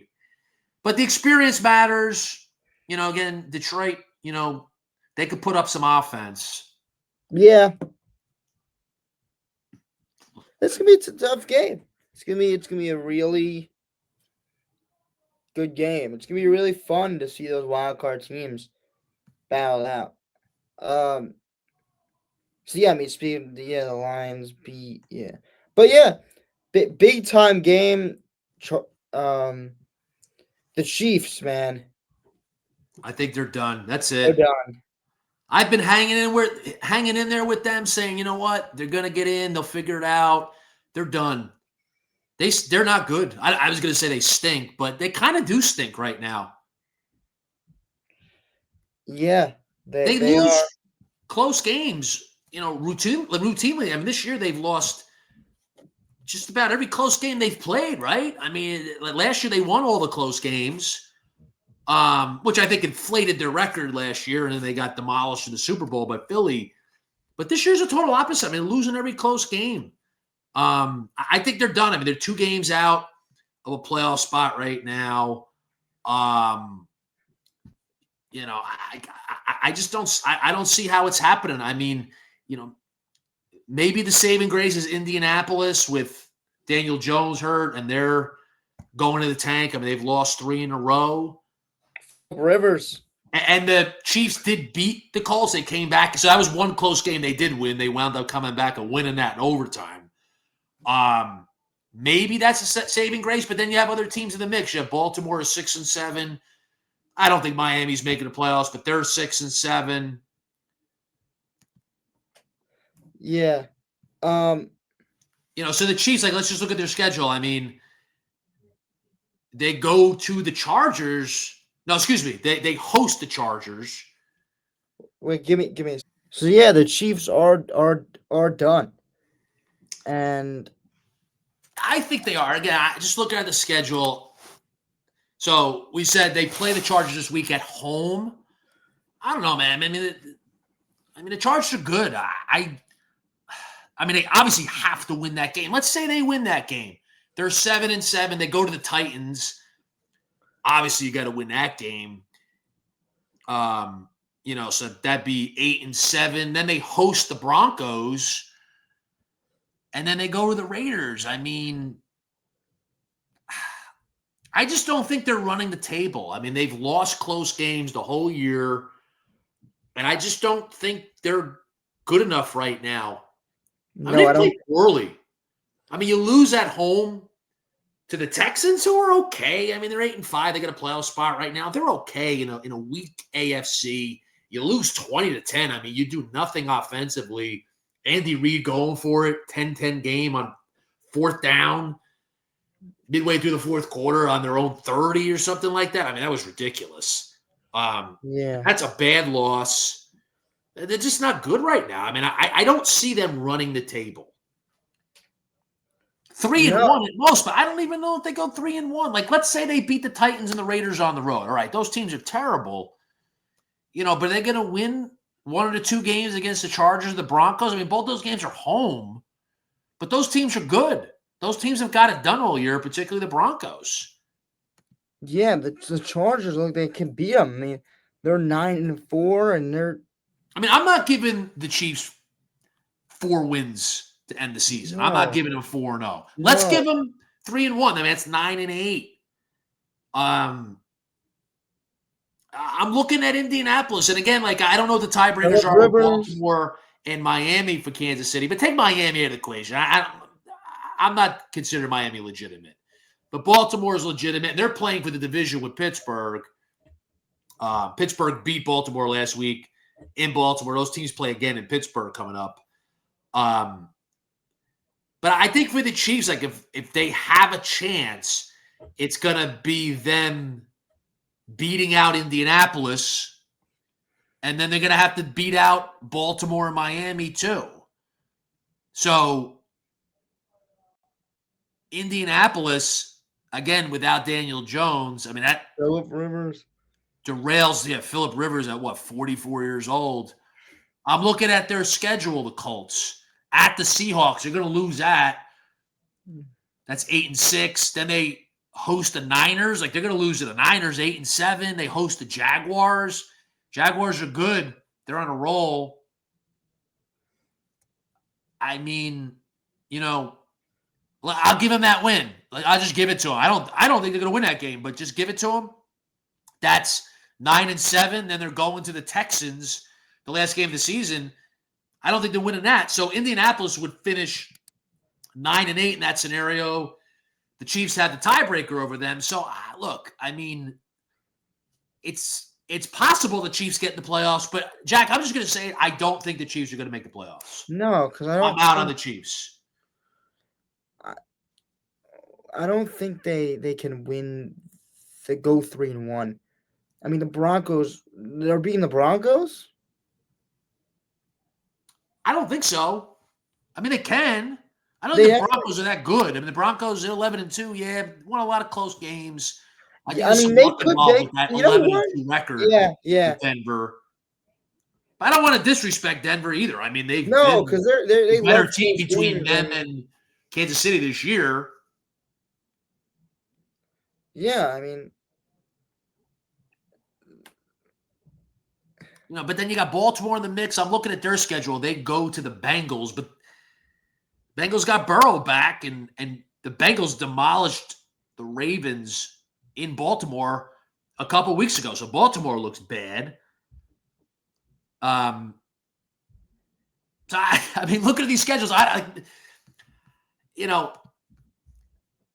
But the experience matters. Again, Detroit, they could put up some offense. Yeah. It's gonna be a tough game. It's gonna be a really good game. It's gonna be really fun to see those wild card teams battle out. So yeah, I mean, speaking of the Lions beat but yeah, big time game. The Chiefs, man, I think they're done. That's they're it. done. I've been hanging in there with them, saying, you know what, they're gonna get in. They'll figure it out. They're done. They're not good. I was gonna say they stink, but they kind of do stink right now. Yeah, They they lose. are. close games, routinely. I mean, this year they've lost just about every close game they've played, right? I mean, last year they won all the close games, which I think inflated their record last year, and then they got demolished in the Super Bowl by Philly. But this year's a total opposite. I mean, losing every close game. I think they're done. I mean, they're 2 games out of a playoff spot right now. I just don't see how it's happening. I mean, maybe the saving grace is Indianapolis with Daniel Jones hurt, and they're going to the tank. I mean, they've lost 3 in a row. Rivers. And the Chiefs did beat the Colts. They came back. So that was one close game they did win. They wound up coming back and winning that in overtime. Maybe that's a saving grace, but then you have other teams in the mix. You have Baltimore is 6-7. I don't think Miami's making the playoffs, but they're 6-7. Yeah. So the Chiefs, let's just look at their schedule. I mean, they go to the Chargers. No, excuse me. They host the Chargers. Wait, give me. So yeah, the Chiefs are done, and I think they are. Again, just looking at the schedule. So we said they play the Chargers this week at home. I don't know, man. I mean, the Chargers are good. I mean, they obviously have to win that game. Let's say they win that game. They're 7-7. They go to the Titans. Obviously, you got to win that game. So that'd be 8-7. Then they host the Broncos, and then they go to the Raiders. I mean, I just don't think they're running the table. I mean, they've lost close games the whole year, and I just don't think they're good enough right now. no, I mean, I they don't. play poorly. I mean, you lose at home to the Texans, who are okay. I mean, they're 8-5. They got a playoff spot right now. They're okay in a weak AFC. You lose 20-10. I mean, you do nothing offensively. Andy Reid going for it, 10-10 game on 4th down, midway through the 4th quarter on their own 30 or something like that. I mean, that was ridiculous. Yeah. That's a bad loss. They're just not good right now. I mean, I don't see them running the table. 3-1 at most, but I don't even know if they go 3-1. Let's say they beat the Titans and the Raiders on the road. All right, those teams are terrible. But are they going to win 1 or 2 games against the Chargers, the Broncos? I mean, both those games are home, but those teams are good. Those teams have got it done all year, particularly the Broncos. Yeah, the Chargers look they can beat them. I mean, they're 9-4, and they're. I mean, I'm not giving the Chiefs 4 wins to end the season. I'm not giving them 4-0. Let's give them 3-1. I mean, that's 9-8. I'm looking at Indianapolis, and again, I don't know what the tiebreakers are with Baltimore and Miami for Kansas City, but take Miami out of the equation. I'm not considering Miami legitimate, but Baltimore is legitimate. They're playing for the division with Pittsburgh. Pittsburgh beat Baltimore last week in Baltimore. Those teams play again in Pittsburgh coming up. But I think for the Chiefs, if they have a chance, it's gonna be them beating out Indianapolis, and then they're gonna have to beat out Baltimore and Miami too. So Indianapolis, again, without Daniel Jones, I mean, that Phillip Rivers derails, Phillip Rivers at 44 years old. I'm looking at their schedule, the Colts. At the Seahawks, they're going to lose that. That's 8-6. Then they host the Niners. They're going to lose to the Niners, 8-7. They host the Jaguars. Jaguars are good. They're on a roll. I mean, I'll give them that win. I'll just give it to them. I don't think they're going to win that game, but just give it to them. That's 9-7. Then they're going to the Texans, the last game of the season. I don't think they're winning that. So Indianapolis would finish 9-8 in that scenario. The Chiefs had the tiebreaker over them. So look, I mean, it's possible the Chiefs get in the playoffs, but Jack, I'm just going to say I don't think the Chiefs are going to make the playoffs. No, because I'm out on the Chiefs. I don't think they can win. They go 3-1. I mean, the Broncos. They're beating the Broncos. don't think so. I mean, they can. I don't They think the have, Broncos are that good. I mean, the Broncos are 11-2. Yeah, won a lot of close games. I think yeah, I there's mean, some they luck could. involved They, with that you know what? 11-2 record Yeah, yeah. with Denver. But I don't want to disrespect Denver either. I mean, they've No, been because they the better love team close between games. I them mean, and Kansas City this year. yeah, I mean, But then you got Baltimore in the mix. I'm looking at their schedule. They go to the Bengals, but Bengals got Burrow back, and the Bengals demolished the Ravens in Baltimore a couple weeks ago. So Baltimore looks bad. Um, so I mean, looking at these schedules, you know,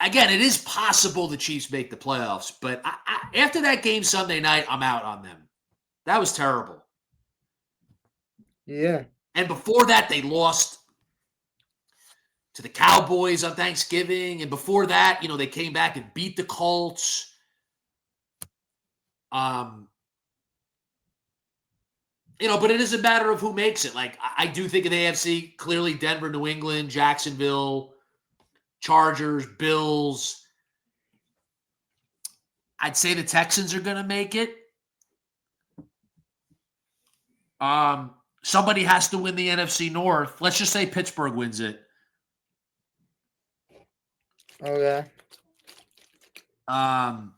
again, it is possible the Chiefs make the playoffs, but after that game Sunday night, I'm out on them. That was terrible. yeah. And before that, they lost to the Cowboys on Thanksgiving. And before that, they came back and beat the Colts. But it is a matter of who makes it. Like, I do think of the AFC, clearly Denver, New England, Jacksonville, Chargers, Bills. I'd say the Texans are going to make it. Somebody has to win the NFC North. Let's just say Pittsburgh wins it. Okay. Oh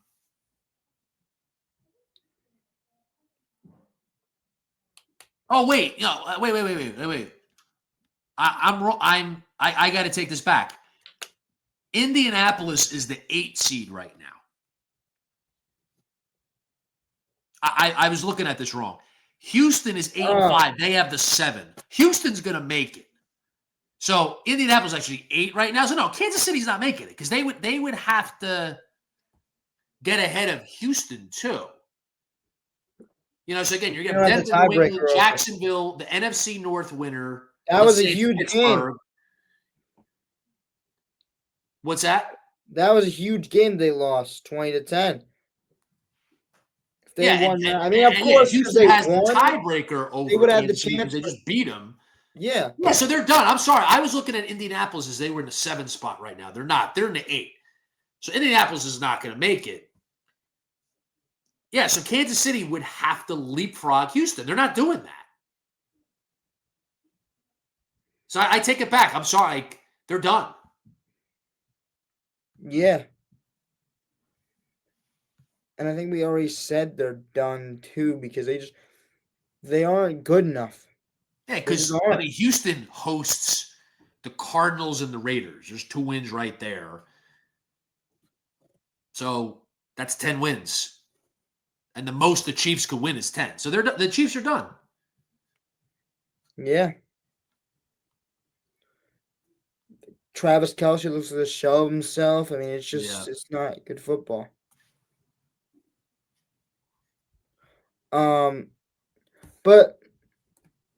wait, wait. I'm wrong. I got to take this back. Indianapolis is the 8 seed right now. I was looking at this wrong. Houston is 8-5. They have the 7. Houston's going to make it. So Indianapolis is actually 8 right now. So no, Kansas City's not making it because they would have to get ahead of Houston too. So again, you're getting Denver, New England, Jacksonville, the NFC North winner. That was a huge game. What's that? That was a huge game they lost, 20-10. If they won that, I mean, of course, Houston has the tiebreaker over they would have Kansas the chance. City because they just beat them. Yeah. Yeah, so they're done. I'm sorry. I was looking at Indianapolis as they were in the 7 spot right now. They're not. They're in the 8. So Indianapolis is not going to make it. Yeah, so Kansas City would have to leapfrog Houston. They're not doing that. So I take it back. I'm sorry. They're done. Yeah. And I think we already said they're done too because they aren't good enough. Yeah, because Houston hosts the Cardinals and the Raiders. There's 2 wins right there. So that's 10 wins. And the most the Chiefs could win is 10. So the Chiefs are done. Yeah. Travis Kelce looks like a shell of himself. I mean, it's not good football. But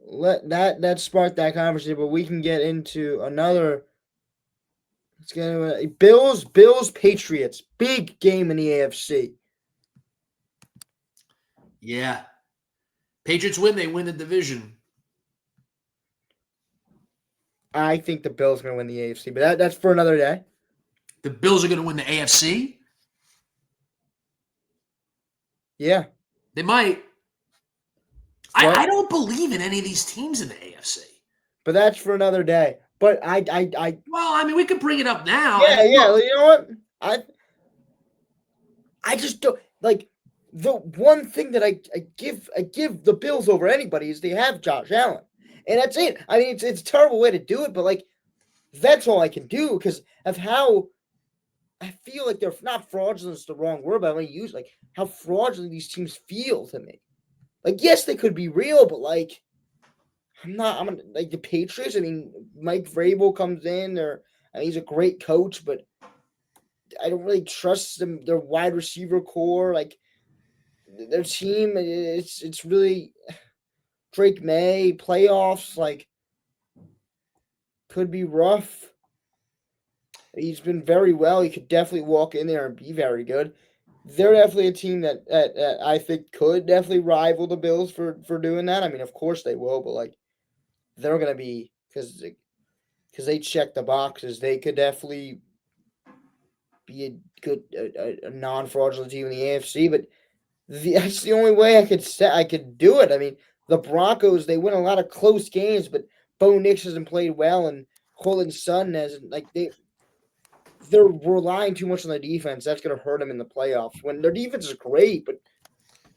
that sparked that conversation. But we can get into another. Let's get into Bills Patriots, big game in the AFC. Yeah, Patriots win. They win the division. I think the Bills are going to win the AFC, but that's for another day. The Bills are going to win the AFC? Yeah. They might. I don't believe in any of these teams in the AFC. But that's for another day. But I well, I mean, we could bring it up now. Yeah, you know what? I just don't like the one thing that I give the Bills over anybody is they have Josh Allen. And that's it. I mean, it's a terrible way to do it, but like that's all I can do because of how I feel like they're not fraudulent is the wrong word, but I want to use like how fraudulent these teams feel to me. Like, yes, they could be real, but like I'm like the Patriots. I mean, Mike Vrabel comes in, he's a great coach, but I don't really trust them. Their wide receiver core, like their team, it's really Drake May playoffs. Like, could be rough. He's been very well. He could definitely walk in there and be very good. They're definitely a team that I think could definitely rival the Bills for doing that. I mean, of course they will, but like they're going to be because they check the boxes. They could definitely be a good a non fraudulent team in the AFC, but that's the only way I could do it. I mean, the Broncos they win a lot of close games, but Bo Nix hasn't played well, and Cortland Sutton hasn't they're relying too much on the defense. That's going to hurt them in the playoffs. When their defense is great, but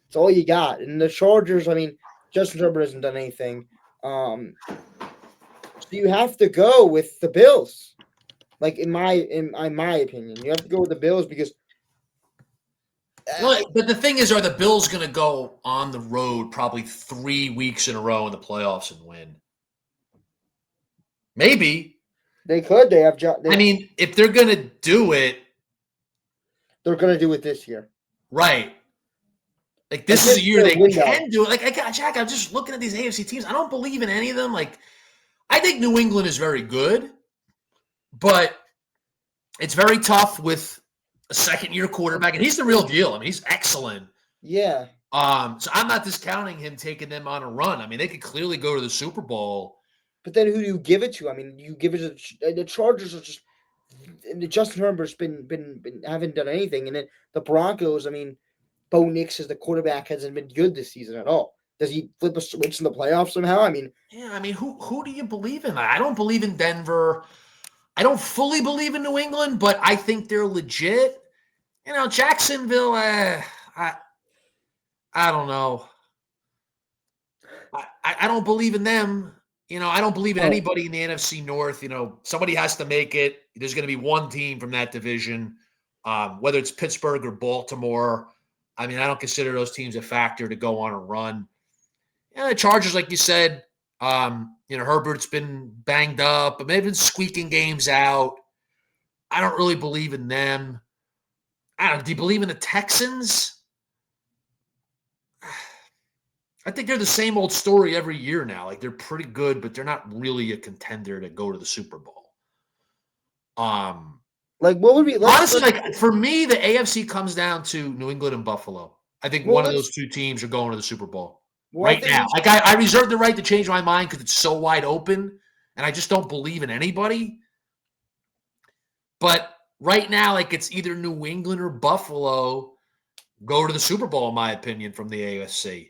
it's all you got. And the Chargers, I mean, Justin Herbert hasn't done anything. So you have to go with the Bills. Like in my opinion, you have to go with the Bills because But the thing is, are the Bills going to go on the road probably 3 weeks in a row in the playoffs and win? Maybe. they could. I mean, if they're going to do it, they're going to do it this year. right. Like, this is a year they can do it. Like, Jack, I'm just looking at these AFC teams. I don't believe in any of them. Like, I think New England is very good, but it's very tough with a second-year quarterback, and he's the real deal. I mean, he's excellent. Yeah. So I'm not discounting him taking them on a run. I mean, they could clearly go to the Super Bowl. But then who do you give it to? I mean, you give it to the Chargers are just Justin Herbert's been haven't done anything, and then the Broncos. I mean, Bo Nix as the quarterback hasn't been good this season at all. Does he flip a switch in the playoffs somehow? I mean, yeah. I mean, who do you believe in? I don't believe in Denver. I don't fully believe in New England, but I think they're legit. You know, Jacksonville. I don't know. I don't believe in them. You know, I don't believe in anybody in the NFC North. You know, somebody has to make it. There's going to be one team from that division, whether it's Pittsburgh or Baltimore. I mean, I don't consider those teams a factor to go on a run. Yeah, the Chargers, like you said, Herbert's been banged up, but they've been squeaking games out. I don't really believe in them. I don't know. Do you believe in the Texans? I think they're the same old story every year now. Like, they're pretty good, but they're not really a contender to go to the Super Bowl. Like, what would be honestly, like, for me, the AFC comes down to New England and Buffalo. I think one of those two teams are going to the Super Bowl right now. Like, I reserve the right to change my mind because it's so wide open, and I just don't believe in anybody. But right now, like, it's either New England or Buffalo go to the Super Bowl, in my opinion, from the AFC.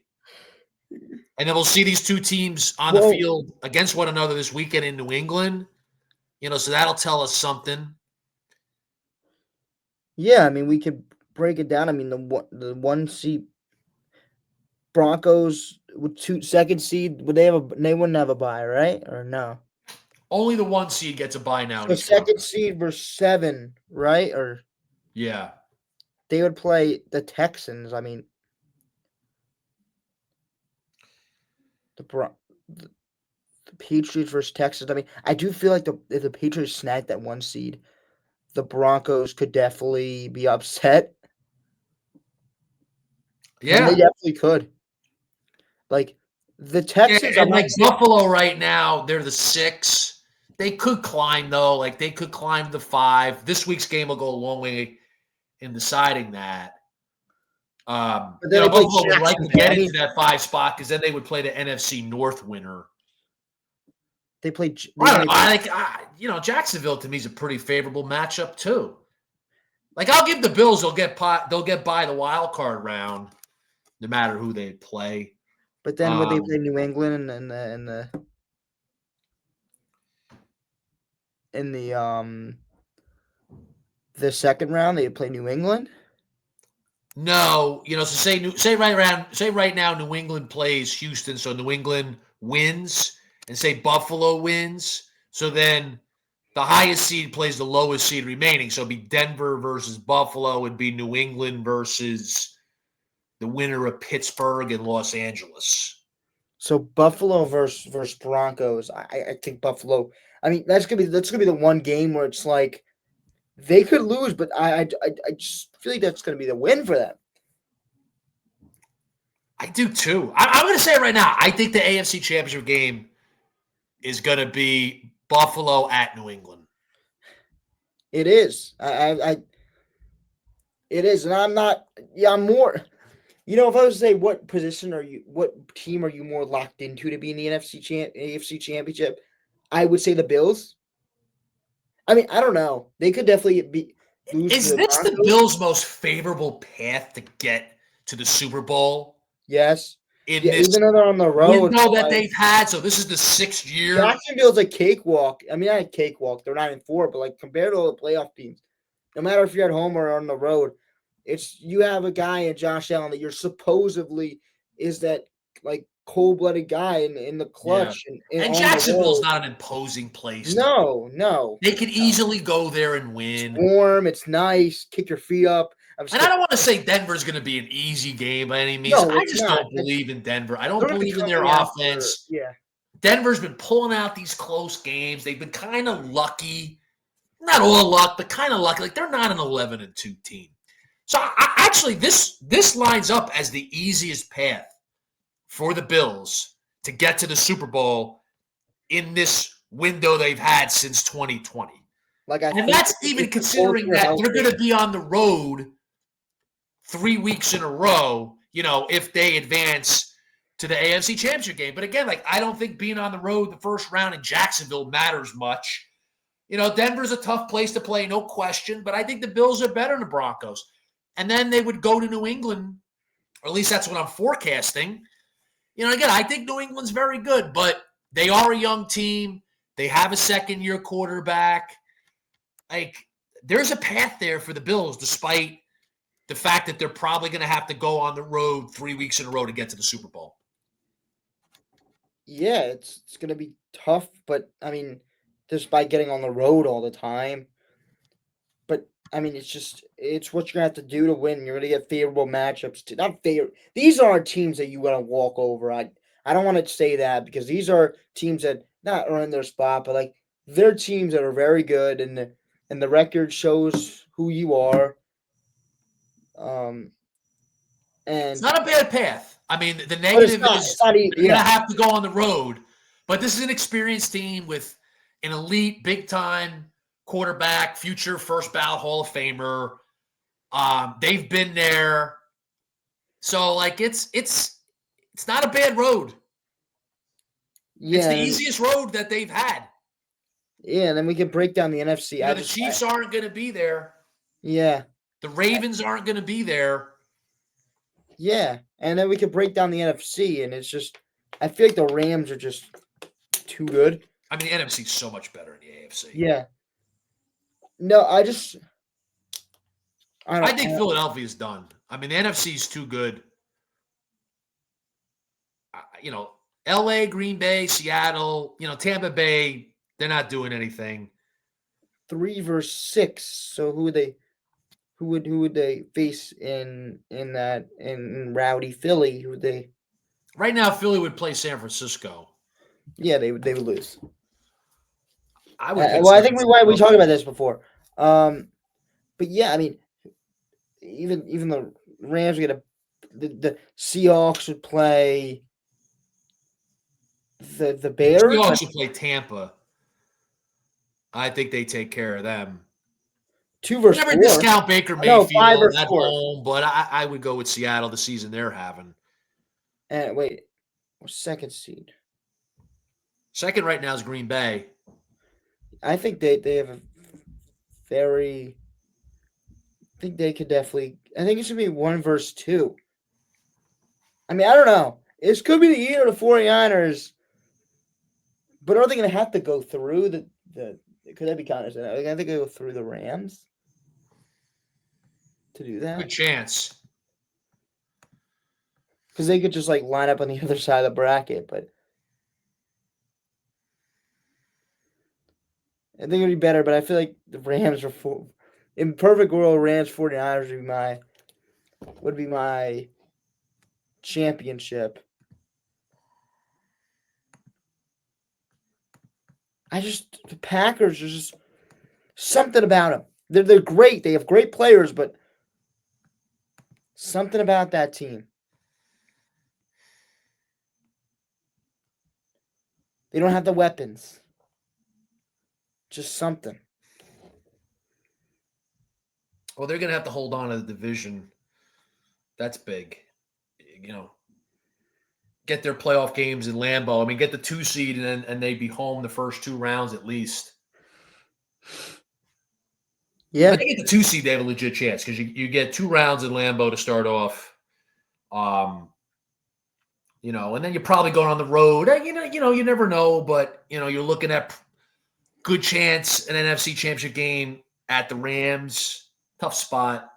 And then we'll see these two teams on the field against one another this weekend in New England. You know, so that'll tell us something. Yeah, I mean, we could break it down. I mean, the one seed Broncos with second seed, they wouldn't have a bye, right? Or no? Only the one seed gets a bye now. So second seed versus 7, right? Or yeah, they would play the Texans. I mean, the Patriots versus Texans. I mean, I do feel like if the Patriots snagged that one seed, the Broncos could definitely be upset. Yeah, and they definitely could. Like the Texans, and like Buffalo right now, they're the 6. They could climb though. Like, they could climb the 5. This week's game will go a long way in deciding that. Buffalo would like to get into that 5 spot because then they would play the NFC North winner. They played. Jacksonville to me is a pretty favorable matchup too. Like, I'll give the Bills they'll get by the wild card round, no matter who they play. But then would they play New England in the second round? They play New England. No, so say right now New England plays Houston, so New England wins, and say Buffalo wins. So then the highest seed plays the lowest seed remaining. So it'd be Denver versus Buffalo. It'd be New England versus the winner of Pittsburgh and Los Angeles. So Buffalo versus Broncos. I think Buffalo. I mean, that's gonna be the one game where it's like they could lose, but I just feel like that's gonna be the win for them. I do too. I'm gonna say it right now. I think the AFC Championship game is gonna be Buffalo at New England. It is. It is, and I'm not. Yeah, I'm more. If I was to say what team are you more locked into to be in the AFC Championship, I would say the Bills. I mean, I don't know. They could definitely be lose to Is the this the Broncos. Bills' most favorable path to get to the Super Bowl Yes. in Yeah, this even though they're on the road, window that like they've had? So this is the 6th year. Jacksonville's a cakewalk. I mean, not a cakewalk. They're 9-4, but like compared to all the playoff teams, no matter if you're at home or on the road, it's you have a guy in Josh Allen that you're supposedly is that like cold-blooded guy in the Yeah. clutch and And on the Jacksonville's road. not an imposing place to be. No, no, They could no. easily go there and It's win. warm. It's nice. Kick your feet up. I'm And I still don't want to say Denver's going to be an easy game by any means. no, I it's just not. don't believe in Denver. I don't They're gonna be believe in their coming out for offense. yeah. Denver's been pulling out these close games. They've been kind of lucky. Not all luck, but kind of lucky. Like they're not an 11-2 team. So actually, this lines up as the easiest path for the Bills to get to the Super Bowl in this window they've had since 2020. Like I And think that's even if the considering culture that helps they're going it. to be on the road 3 weeks in a row, if they advance to the AFC Championship game. But again, like I don't think being on the road the first round in Jacksonville matters much. Denver's a tough place to play, no question, but I think the Bills are better than the Broncos. And then they would go to New England, or at least that's what I'm forecasting. Again, I think New England's very good, but they are a young team. They have a second-year quarterback. Like, there's a path there for the Bills, despite the fact that they're probably going to have to go on the road 3 weeks in a row to get to the Super Bowl. Yeah, it's gonna be tough, but I mean, just by getting on the road all the time. But I mean, it's what you're gonna have to do to win. You're gonna get favorable matchups. Not favor. These aren't teams that you gotta walk over. I don't want to say that because these are teams that not are in their spot, but like they're teams that are very good, and the record shows who you are. Um, It's and not a bad path. I mean, the but it's negative not. It's is not. they're going Yeah, to have to go on the road, but this is an experienced team with an elite, big time quarterback, future first ballot Hall of Famer. They've been there, so like it's not a bad road. It's the yeah, easiest road that they've had. yeah. And then we can break down the NFC. The Chiefs aren't going to be there. Yeah. The Ravens aren't going to be there. Yeah, and then we could break down the NFC, and it's just I feel like the Rams are just too good. I mean, the NFC is so much better than the AFC. Yeah. No, I I don't. think Philadelphia's done. I mean, the NFC is too good. You know, LA, Green Bay, Seattle, Tampa Bay, they're not doing anything. 3 versus 6. So who would they? Who would they face in rowdy Philly? Who would they? Right now, Philly would play San Francisco. Yeah, they would lose. I would pick Well, I San think we Francisco. talked about this before. But yeah, I mean, even the Rams get the Seahawks would play the Bears. Seahawks should play Tampa. I think they take care of them. 2 versus Never 4. discount Baker No, 5 Mayfield versus at 4. home, but I would go with Seattle the season they're having. And wait, second seed. Second right now is Green Bay. I think they have a very. I think they could definitely. I think it should be 1 versus 2. I mean, I don't know. This could be the year of the 49ers, but are they going to have to go through the? Could that be counted? Are they going to go through the Rams to do that? Good chance. Because they could just like line up on the other side of the bracket, but I think it'd be better. But I feel like the Rams are full. In perfect world, Rams 49ers would be my championship. The Packers are just something about them. They're great. They have great players, but something about that team. They don't have the weapons. Just something. Well, they're going to have to hold on to the division. That's big. get their playoff games in Lambeau. I mean, get the 2 seed and they'd be home the first 2 rounds at least. Yeah. If they get the 2 seed, they have a legit chance because you get 2 rounds in Lambeau to start off. And then you're probably going on the road. You never know, but you're looking at good chance an NFC Championship game at the Rams. Tough spot.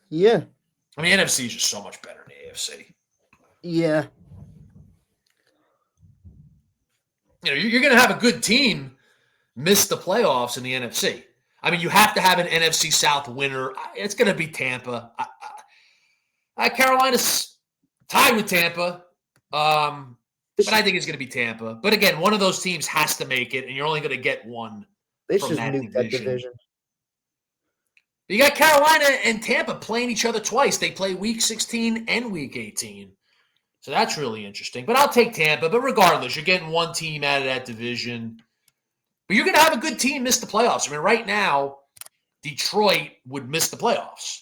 Yeah. I mean, NFC is just so much better than the AFC. Yeah. You're going to have a good team miss the playoffs in the NFC. I mean, you have to have an NFC South winner. It's going to be Tampa. Carolina's tied with Tampa, but I think it's going to be Tampa. But again, one of those teams has to make it, and you're only going to get one They from just that nuked that division. division. You got Carolina and Tampa playing each other twice. They play Week 16 and Week 18. So that's really interesting. But I'll take Tampa. But regardless, you're getting one team out of that division. But you're going to have a good team miss the playoffs. I mean, right now, Detroit would miss the playoffs.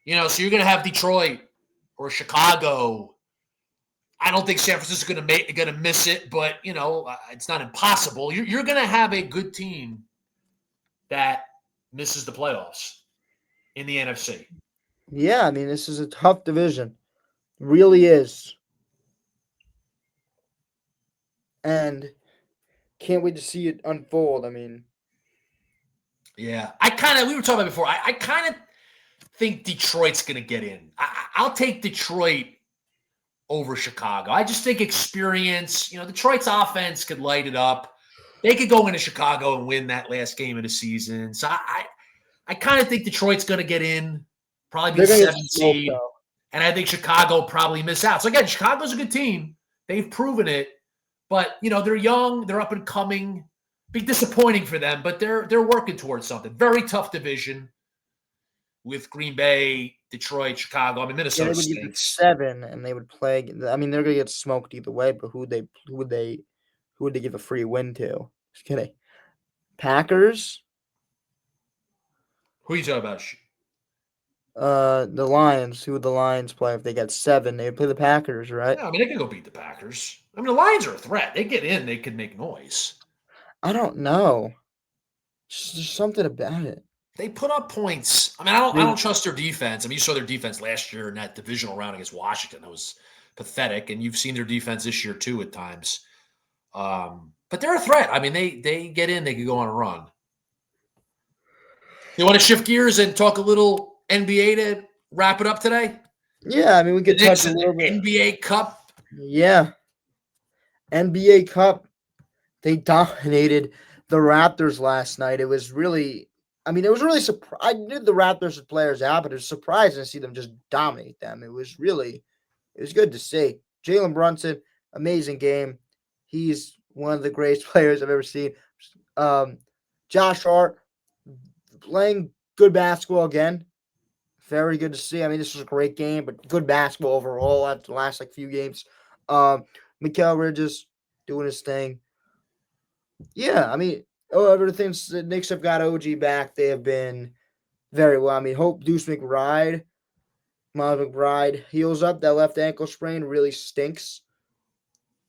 So you're going to have Detroit or Chicago. I don't think San Francisco's going to miss it, but, it's not impossible. You're going to have a good team that misses the playoffs in the NFC. Yeah, I mean, this is a tough division. It really is. And can't wait to see it unfold. I mean, yeah, we were talking about before. I kind of think Detroit's going to get in. I'll take Detroit over Chicago. I just think experience, Detroit's offense could light it up. They could go into Chicago and win that last game of the season. So I kind of think Detroit's going to get in, probably be the 7th seed. And I think Chicago probably miss out. So again, Chicago's a good team. They've proven it. But, they're young. They're up and coming. Be disappointing for them, but they're working towards something. Very tough division with Green Bay, Detroit, Chicago. I mean, Minnesota stinks. 7, and they would play. I mean, they're gonna get smoked either way. But who would they give a free win to? Just kidding. Packers. Who are you talking about? The Lions. Who would the Lions play if they got 7? They would play the Packers, right? Yeah, I mean, they can go beat the Packers. I mean, the Lions are a threat. They get in, they can make noise. I don't know. There's something about it. They put up points. I mean, I don't trust their defense. I mean, you saw their defense last year in that divisional round against Washington. That was pathetic, and you've seen their defense this year too at times. But they're a threat. I mean, they get in, they could go on a run. You want to shift gears and talk a little NBA to wrap it up today? Yeah, I mean, we could touch a little bit. NBA Cup. Yeah. NBA Cup. They dominated the Raptors last night. It was really surprising. I knew the Raptors had players out, but it was surprising to see them just dominate them. It was good to see. Jalen Brunson, amazing game. He's one of the greatest players I've ever seen. Josh Hart playing good basketball again. Very good to see. I mean, this was a great game, but good basketball overall after the last few games. Mikal Bridges doing his thing. Yeah, I mean, ever since the Knicks have got OG back, they have been very well. I mean, hope Miles McBride heals up. That left ankle sprain really stinks.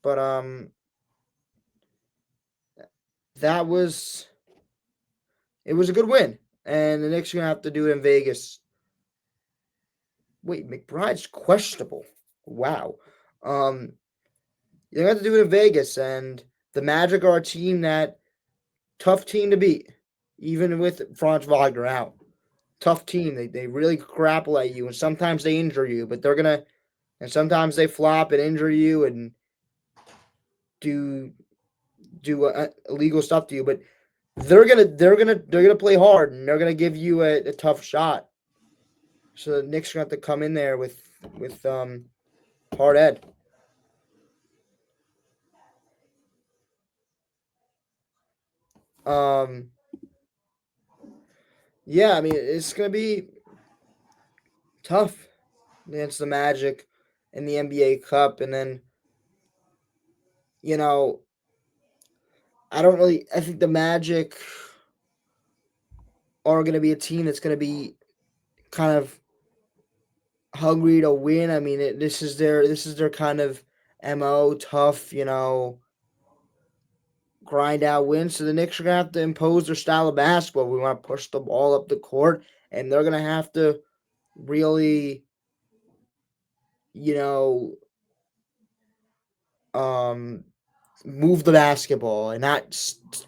But it was a good win. And the Knicks are gonna have to do it in Vegas. Wait, McBride's questionable. Wow. They have to do it in Vegas, and the Magic are a team tough team to beat, even with Franz Wagner out. Tough team. They really grapple at you, and sometimes they injure you, but and sometimes they flop and injure you and do illegal stuff to you. But they're gonna play hard, and they're gonna give you a tough shot. So the Knicks are gonna have to come in there with hard ed. Yeah, I mean, it's going to be tough against the Magic in the NBA Cup. And then, I think the Magic are going to be a team that's going to be kind of hungry to win. I mean, this is their kind of mo, tough, grind out wins. So the Knicks are gonna have to impose their style of basketball. We want to push the ball up the court, and they're gonna have to really, you know, um, move the basketball and not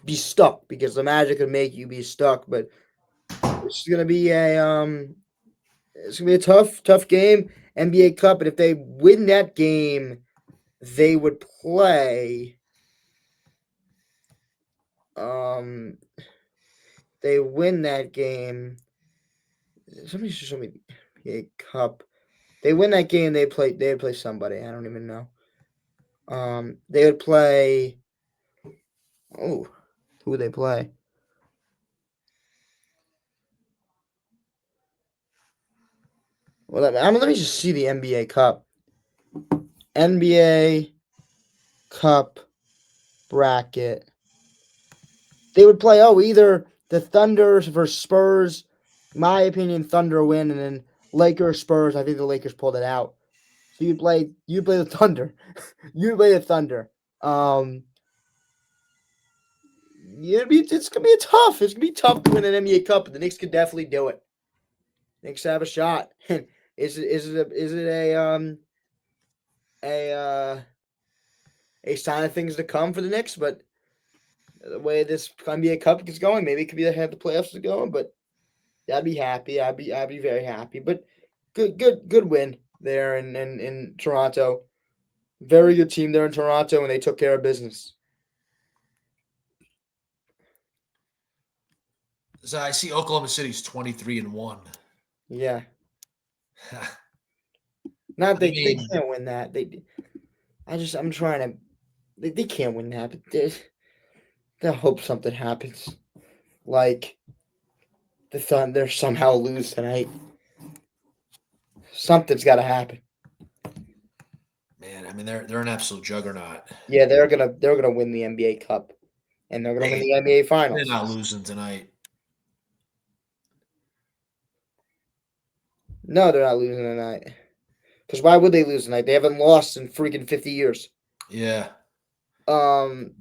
be stuck because the Magic can make you be stuck. But it's gonna be a tough game, NBA Cup, and if they win that game, they would play. Um, they win that game. Somebody should show me the NBA Cup. They win that game. They would play somebody. I don't even know. They would play. Oh, who would they play? Well, let me just see the NBA Cup. NBA Cup bracket. They would play. Oh, either the Thunder versus Spurs. My opinion, Thunder win, and then Lakers Spurs. I think the Lakers pulled it out. So you play the Thunder. You play the Thunder. Um, it's gonna be tough. It's gonna be tough to win an NBA Cup, but the Knicks could definitely do it. Knicks have a shot. A a sign of things to come for the Knicks? But the way this NBA Cup is going, maybe it could be ahead the playoffs is going. But I'd be happy. I'd be very happy. But good win there in Toronto. Very good team there in Toronto, and they took care of business. So I see Oklahoma City's 23-1. Yeah. Not I they mean, can't win that. I'm trying to they can't win that, but they hope something happens. Like the Thunder somehow lose tonight. Something's got to happen. man, I mean they're an absolute juggernaut. Yeah, they're gonna win the NBA Cup, and they're gonna win They the NBA they're Finals. not losing tonight. No, they're not losing tonight. Because why would they lose tonight? They haven't lost in freaking 50 years. Yeah. Um,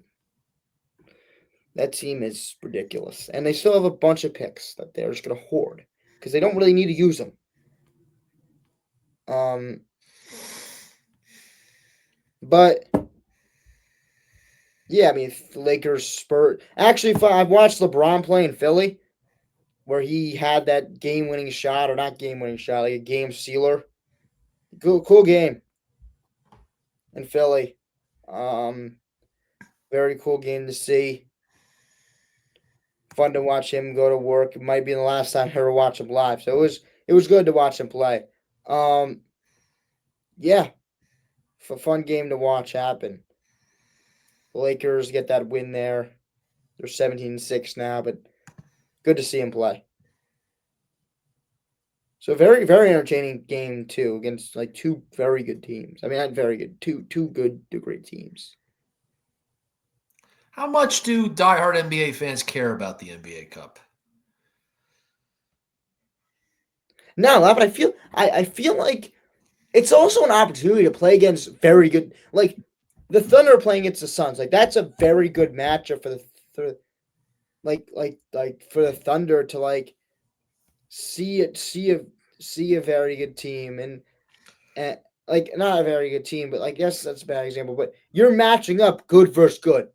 that team is ridiculous, and they still have a bunch of picks that they're just gonna hoard because they don't really need to use them. Um, but yeah, I mean, the Lakers, Spurs. Actually, I've watched LeBron play in Philly, where he had that game-winning shot, or not game-winning shot, like a game sealer. Cool game in Philly. Um, very cool game to see. Fun to watch him go to work. It might be the last time I ever watch him live, so it was good to watch him play. Um, yeah, fun game to watch happen. The Lakers get that win there. They're 17-6 now, but good to see him play. So very very entertaining game too against like two very good teams. I mean, not very good, two good to great teams. How much do diehard NBA fans care about the NBA Cup? Not a lot, but I feel like it's also an opportunity to play against very good, like the Thunder playing against the Suns. Like that's a very good matchup for for the Thunder to like see a very good team and like not a very good team, but like yes, that's a bad example. But you're matching up good versus good,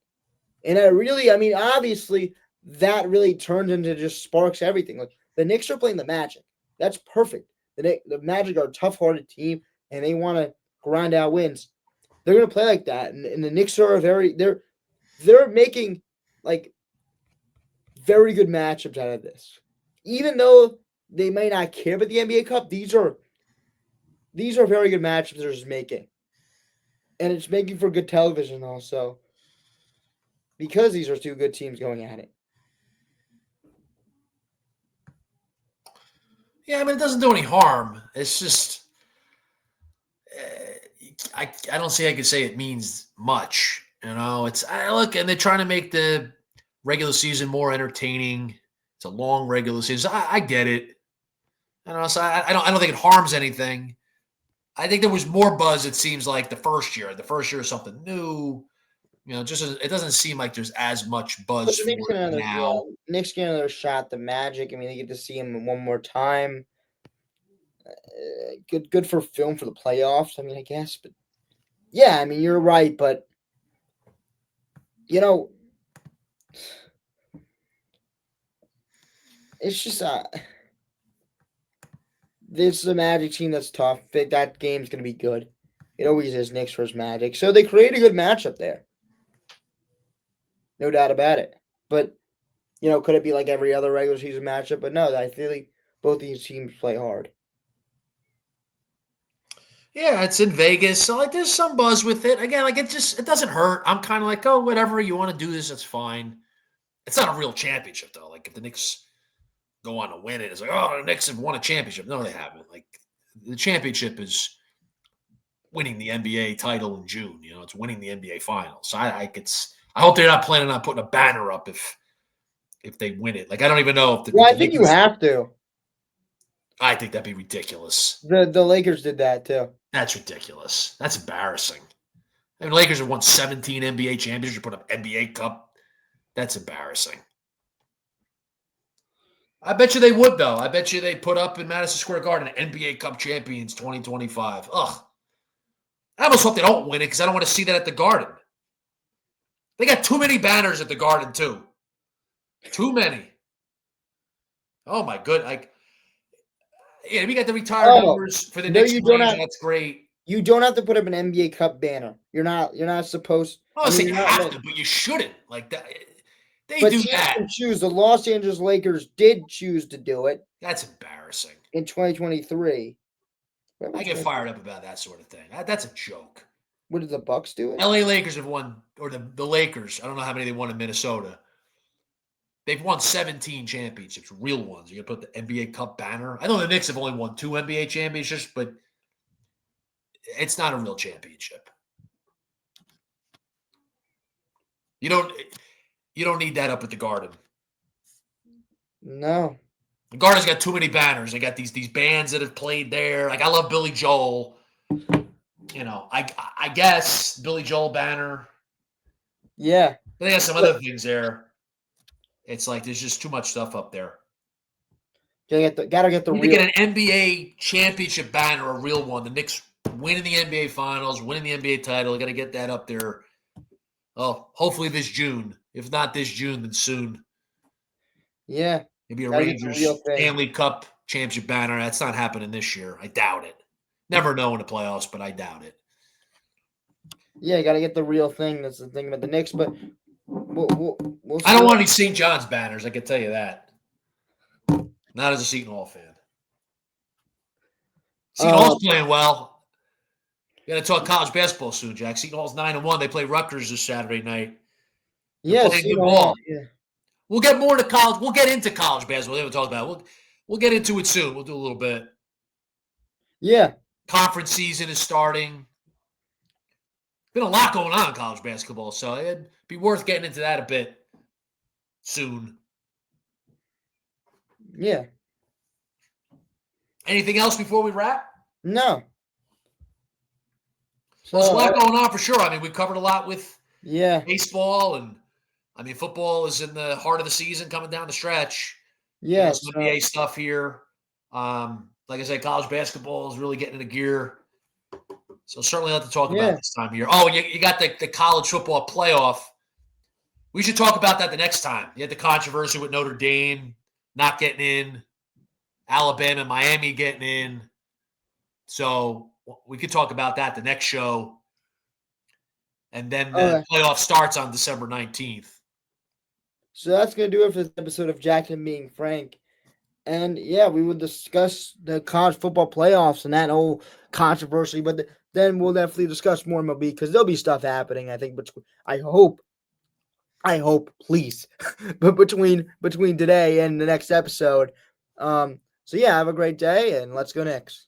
and I mean, obviously that really turns into just sparks everything. Like the Knicks are playing the Magic, that's perfect. The Magic are a tough-hearted team, and they want to grind out wins. They're gonna play like that, and the Knicks are they're making like very good matchups out of this. Even though they may not care about the NBA Cup, these are very good matchups they're just making. And it's making for good television also. Because these are two good teams going at it. Yeah, I mean it doesn't do any harm. It's just I don't see I could say it means much. You know, it's I look and they're trying to make the regular season more entertaining. It's a long regular season. I get it. You know, so I don't think it harms anything. I think there was more buzz, it seems like, the first year. The first year is something new. Just it doesn't seem like there's as much But buzz the Knicks for get it another, now. Knicks get another shot. The Magic. I mean, they get to see him one more time. Good for film for the playoffs. I mean, I guess, but yeah, I mean, you're right. But you know, it's just this is a Magic team that's tough. That game's gonna be good. It always is. Knicks versus Magic, so they create a good matchup there, no doubt about it. But could it be like every other regular season matchup? But no, I feel like both these teams play hard. Yeah, it's in Vegas, so like there's some buzz with it. Again, like it doesn't hurt. I'm kind of like, oh, whatever you want to do this, that's fine. It's not a real championship though. Like if the Knicks go on to win it, it's like, oh, the Knicks have won a championship. No, they haven't. Like the championship is winning the NBA title in June. It's winning the NBA finals. So I hope they're not planning on putting a banner up if they win it. Like I don't even know if Well, the I think you Lakers. have to. I think that'd be ridiculous. The Lakers did that too. That's ridiculous. That's embarrassing. I mean, Lakers have won 17 NBA championships. You put up NBA Cup. That's embarrassing. I bet you they would, though. I bet you they put up in Madison Square Garden NBA Cup champions 2025. Ugh. I almost hope they don't win it because I don't want to see that at the Garden. They got too many banners at the Garden, too. Too many. Oh, my good. Yeah, we got the retired numbers for the Knicks playing. That's great. You don't have to put up an NBA Cup banner. You're not supposed. I'm not saying you have to, but you shouldn't. Like that. They but do teams that. can choose. The Los Angeles Lakers did choose to do it. That's embarrassing. In 2023. I get fired up about that sort of thing. That's a joke. What did the Bucks do? LA Lakers have won, or the Lakers. I don't know how many they won in Minnesota. They've won 17 championships, real ones. You're going to put the NBA Cup banner. I know the Knicks have only won 2 NBA championships, but it's not a real championship. You don't need that up at the Garden. No. The Garden's got too many banners. They got these bands that have played there. Like I love Billy Joel. I guess Billy Joel banner. Yeah. But they got some other things there. It's like there's just too much stuff up there. Gotta get the real. You get an NBA championship banner, a real one. The Knicks winning the NBA Finals, winning the NBA title. Got to get that up there. Oh, hopefully this June. If not this June, then soon. Yeah. Maybe a Rangers Stanley Cup championship banner. That's not happening this year. I doubt it. Never know in the playoffs, but I doubt it. Yeah, you got to get the real thing. That's the thing about the Knicks. But we'll I don't want any St. John's banners. I can tell you that. Not as a Seton Hall fan. Seton Hall's playing well. We got to talk college basketball soon, Jack. Seton Hall's 9-1. They play Rutgers this Saturday night. Yeah, Seton Hall. Yeah. We'll get more to college. We'll get into college basketball. We haven't talked about it. We'll get into it soon. We'll do a little bit. Yeah. Conference season is starting. Been a lot going on in college basketball, so it'd be worth getting into that a bit soon. Yeah. Anything else before we wrap? No. So there's a lot going on for sure. I mean, we've covered a lot with baseball, and I mean, football is in the heart of the season coming down the stretch. Yeah. Some NBA stuff here. Like I said, college basketball is really getting into gear. So certainly not to talk about this time of year. Oh, you got the college football playoff. We should talk about that the next time. You had the controversy with Notre Dame not getting in, Alabama and Miami getting in. So we could talk about that the next show. And then the playoff starts on December 19th. So that's going to do it for this episode of Jackson Being Frank. And, yeah, we will discuss the college football playoffs and that whole controversy. But then we'll definitely discuss more MLB because there'll be stuff happening, I think. But I hope, please, but between today and the next episode. So, yeah, have a great day, and let's go Knicks.